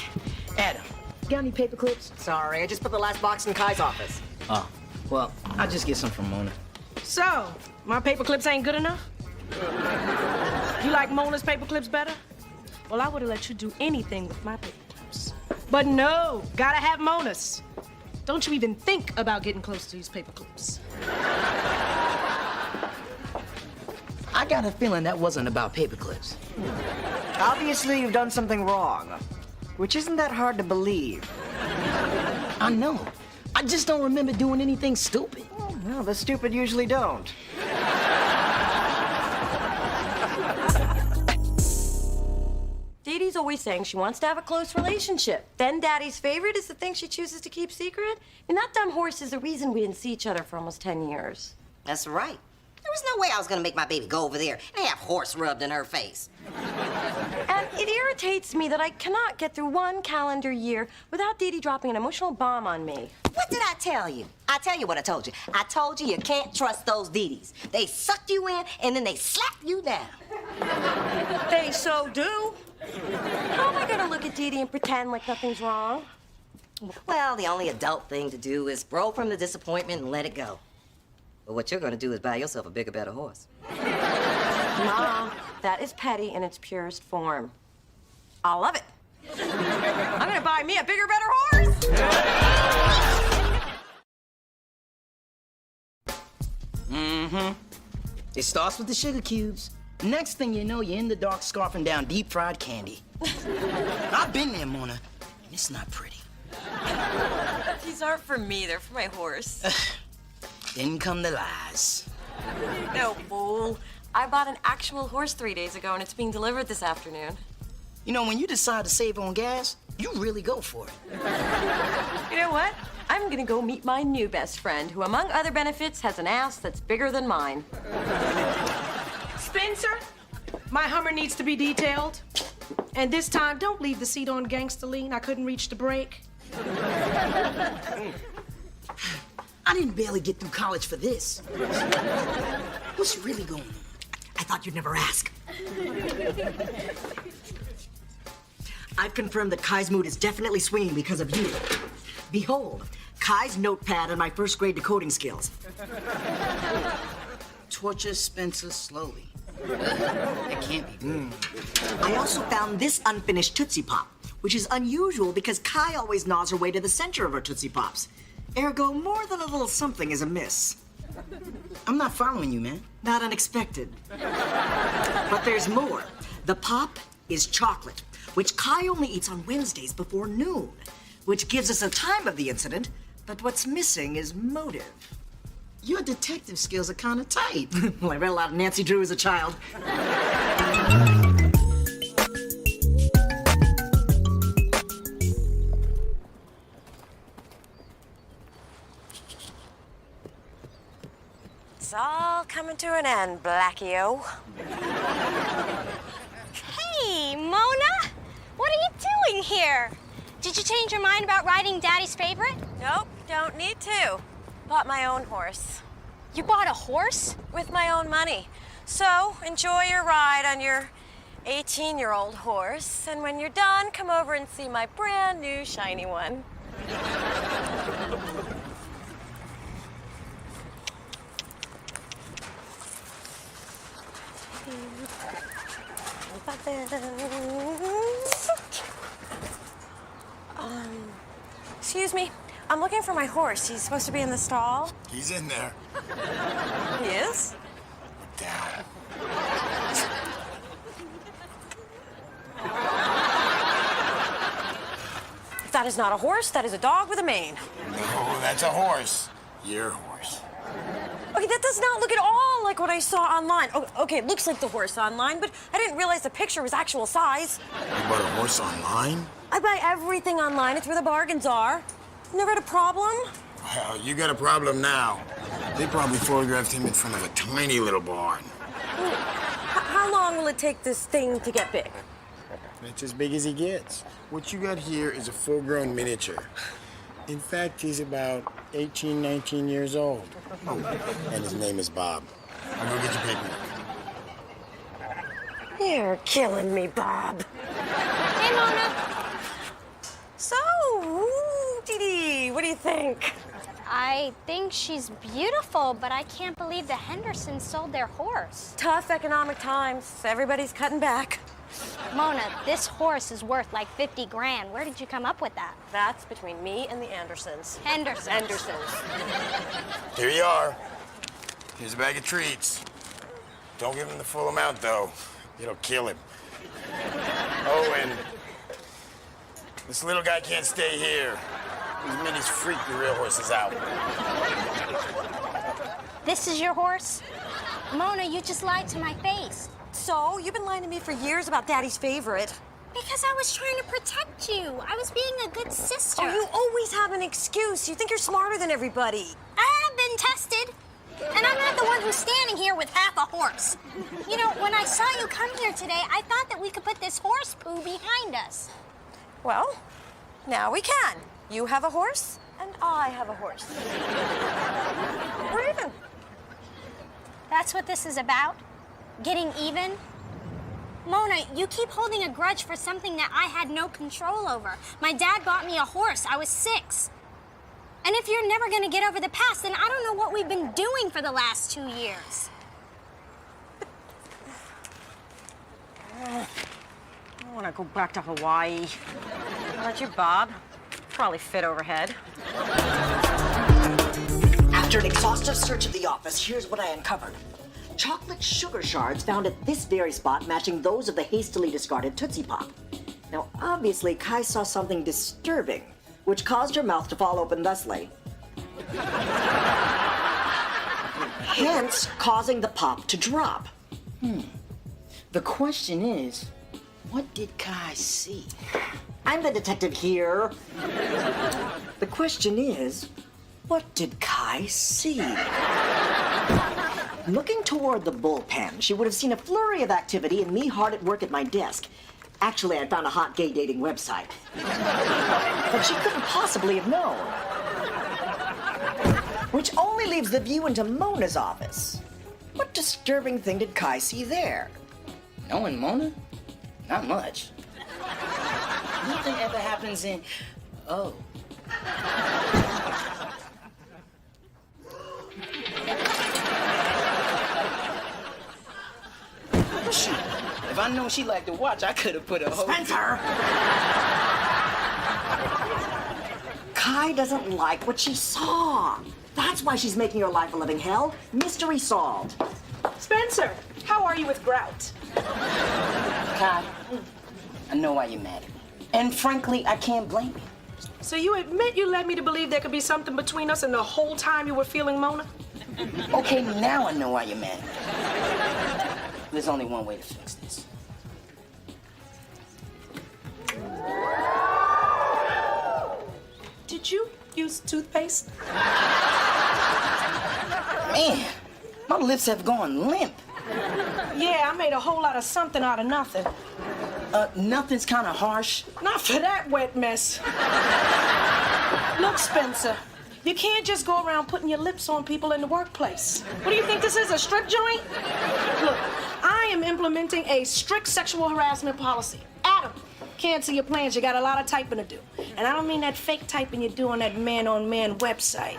Adam, got any paper clips? Sorry, I just put the last box in Kai's office. Oh, well, I'll just get some from Mona. So, my paper clips ain't good enough? You like Mona's paper clips better? Well, I would have let you do anything with my paper clips. But no, gotta have Mona's. Don't you even think about getting close to these paper clips. I got a feeling that wasn't about paper clips. Obviously, you've done something wrong, which isn't that hard to believe. I know. I just don't remember doing anything stupid. Well, the stupid usually don't. Dee Dee's always saying she wants to have a close relationship. Then Daddy's favorite is the thing she chooses to keep secret. And that dumb horse is the reason we didn't see each other for almost 10 years. That's right. There was no way I was gonna make my baby go over there and have horse rubbed in her face. And it irritates me that I cannot get through one calendar year without Dee Dee dropping an emotional bomb on me. What did I tell you? I tell you what I told you. I told you you can't trust those Dee-Dees. They suck you in and then they slap you down. They so do. How am I gonna look at Dee Dee and pretend like nothing's wrong? Well, the only adult thing to do is grow from the disappointment and let it go. But what you're gonna do is buy yourself a bigger, better horse. Ma, that is petty in its purest form. I love it. I'm gonna buy me a bigger, better horse. Mm-hmm. It starts with the sugar cubes. Next thing you know, you're in the dark scarfing down deep-fried candy. I've been there, Mona, and it's not pretty. These aren't for me, they're for my horse. Then come the lies. No, fool. I bought an actual horse 3 days ago, and it's being delivered this afternoon. You know, when you decide to save on gas, you really go for it. You know what? I'm gonna go meet my new best friend, who, among other benefits, has an ass that's bigger than mine. Spencer, my Hummer needs to be detailed. And this time, don't leave the seat on gangsta lean. I couldn't reach the brake. I didn't barely get through college for this. What's really going on? I thought you'd never ask. I've confirmed that Kai's mood is definitely swinging because of you. Behold, Kai's notepad and my first grade decoding skills. Torture Spencer slowly. It can't be. I also found this unfinished Tootsie Pop, which is unusual because Kai always gnaws her way to the center of her Tootsie Pops. Ergo, more than a little something is amiss. I'm not following you, man. Not unexpected. But there's more. The pop is chocolate, which Kai only eats on Wednesdays before noon, which gives us a time of the incident, but what's missing is motive. Your detective skills are kind of tight. Well, I read a lot of Nancy Drew as a child. It's all coming to an end, Blackie-O. Hey, Mona! What are you doing here? Did you change your mind about riding Daddy's favorite? Nope, don't need to. Bought my own horse. You bought a horse? With my own money. So, enjoy your ride on your 18-year-old horse, and when you're done, come over and see my brand new shiny one. Excuse me. I'm looking for my horse. He's supposed to be in the stall. He's in there. He is? Down. If that is not a horse, that is a dog with a mane. No, that's a horse. Your horse. Okay, that does not look at all like what I saw online. Okay, it looks like the horse online, but I didn't realize the picture was actual size. You bought a horse online? I buy everything online. It's where the bargains are. Never had a problem. Well, you got a problem now. They probably photographed him in front of a tiny little barn. How long will it take this thing to get big? That's as big as he gets. What you got here is a full-grown miniature. In fact, he's about 18, 19 years old. Oh, and his name is Bob. I'll go get your paperwork. You're killing me, Bob. Hey, Mona. So, Dee Dee, what do you think? I think she's beautiful, but I can't believe the Hendersons sold their horse. Tough economic times. Everybody's cutting back. Mona, this horse is worth like 50 grand. Where did you come up with that? That's between me and the Andersons. Hendersons. Here you are. Here's a bag of treats. Don't give him the full amount, though. It'll kill him. Oh, and this little guy can't stay here. These minis freak the real horses out. This is your horse? Mona, you just lied to my face. So, you've been lying to me for years about Daddy's favorite. Because I was trying to protect you. I was being a good sister. Oh, you always have an excuse. You think you're smarter than everybody. I have been tested. And I'm not the one who's standing here with half a horse. You know, when I saw you come here today, I thought that we could put this horse poo behind us. Well, now we can. You have a horse, and I have a horse. We're even. That's what this is about? Getting even? Mona, you keep holding a grudge for something that I had no control over. My dad bought me a horse. I was 6. And if you're never gonna get over the past, then I don't know what we've been doing for the last 2 years. I want to go back to Hawaii. How about you, Bob? Probably fit overhead. After an exhaustive search of the office, here's what I uncovered. Chocolate sugar shards found at this very spot matching those of the hastily discarded Tootsie Pop. Now, obviously, Kai saw something disturbing, which caused her mouth to fall open thusly. Hence, causing the pop to drop. The question is, what did Kai see? I'm the detective here. The question is, what did Kai see? Looking toward the bullpen, she would have seen a flurry of activity and me hard at work at my desk. Actually, I found a hot gay dating website. But she couldn't possibly have known. Which only leaves the view into Mona's office. What disturbing thing did Kai see there? Knowing Mona? Not much. Nothing ever happens in... Oh. Shoot. If I known she liked to watch, I could have put a whole... Spencer! Kai doesn't like what she saw. That's why she's making her life a living hell. Mystery solved. Spencer, how are you with Grout? Kai, I know why you're mad at me. And frankly, I can't blame you. So you admit you led me to believe there could be something between us and the whole time you were feeling Mona? Okay, now I know why you're mad. There's only one way to fix this. Did you use toothpaste? Man, my lips have gone limp. Yeah, I made a whole lot of something out of nothing. Nothing's kind of harsh. Not for that wet mess. Look, Spencer, you can't just go around putting your lips on people in the workplace. What do you think this is, a strip joint? Look, I am implementing a strict sexual harassment policy. Adam, cancel your plans. You got a lot of typing to do. And I don't mean that fake typing you do on that man-on-man website.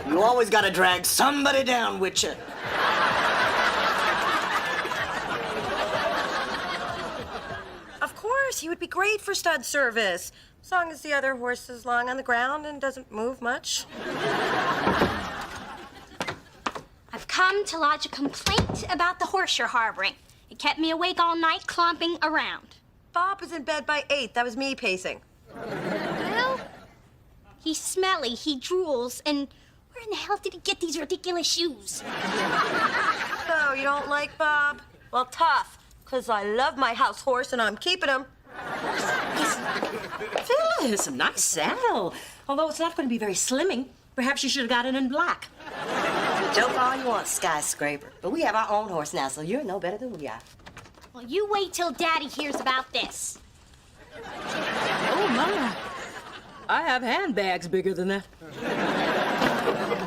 You always gotta drag somebody down with you. Of course, he would be great for stud service, as long as the other horse is lying on the ground and doesn't move much. I've come to lodge a complaint about the horse you're harboring. It kept me awake all night clomping around. Bob was in bed by 8. That was me pacing. Well, he's smelly, he drools, and where in the hell did he get these ridiculous shoes? So, you don't like Bob? Well, tough, because I love my house horse and I'm keeping him. Phyllis, a nice saddle. Although it's not going to be very slimming. Perhaps you should have got it in black. Joke all you want, skyscraper. But we have our own horse now, so you're no better than we are. Well, you wait till Daddy hears about this. Oh, my. I have handbags bigger than that.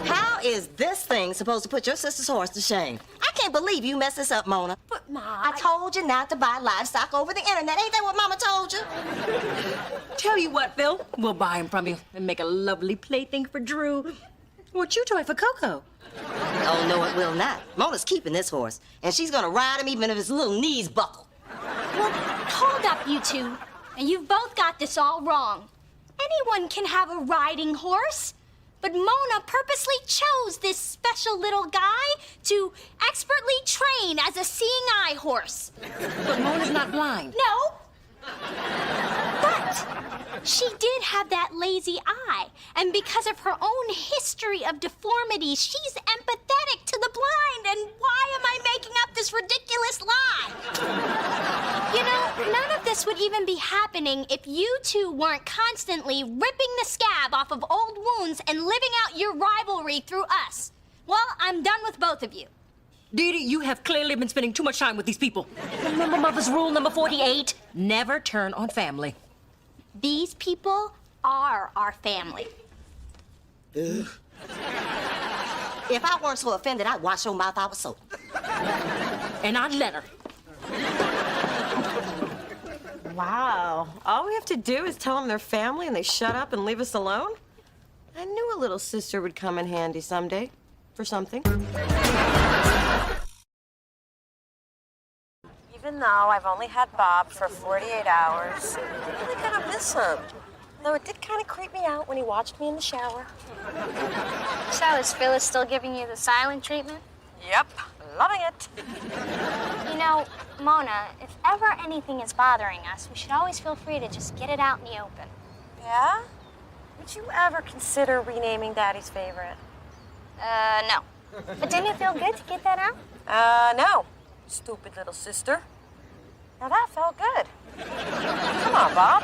How is this thing supposed to put your sister's horse to shame? I can't believe you messed this up, Mona. But, Ma, I told you not to buy livestock over the internet. Ain't that what Mama told you? Tell you what, Phil, we'll buy him from you and make a lovely plaything for Drew. Or a chew toy for Coco. Oh, no, it will not. Mona's keeping this horse, and she's gonna ride him even if his little knees buckle. Well, hold up, you two. And you've both got this all wrong. Anyone can have a riding horse. But Mona purposely chose this special little guy to expertly train as a seeing eye horse. But Mona's not blind. No. But she did have that lazy eye. And because of her own history of deformities, she's empathetic to the blind. And why am I making up this ridiculous lie? You know, none of this would even be happening if you two weren't constantly ripping the scab off of old wounds and living out your rivalry through us. Well, I'm done with both of you. Dee Dee, you have clearly been spending too much time with these people. Remember Mother's rule number 48? Never turn on family. These people are our family. Ugh. If I weren't so offended, I'd wash your mouth out with soap. And I'd let her. Wow. All we have to do is tell them they're family and they shut up and leave us alone? I knew a little sister would come in handy someday for something. Even though I've only had Bob for 48 hours, I really kind of miss him. Though it did kind of creep me out when he watched me in the shower. So is Phyllis still giving you the silent treatment? Yep, loving it. You know, Mona, if ever anything is bothering us, we should always feel free to just get it out in the open. Yeah? Would you ever consider renaming Daddy's favorite? No. But didn't it feel good to get that out? No. Stupid little sister. Now that felt good. Come on, Bob.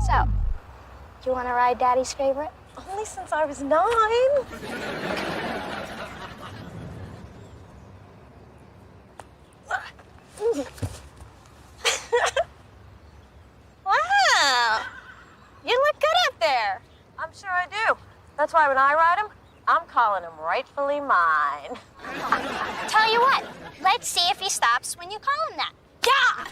So, you want to ride Daddy's favorite? Only since I was 9. Wow! You look good up there. I'm sure I do. That's why when I ride him, I'm calling him rightfully mine. Tell you what, let's see if he stops when you call him that. Yeah!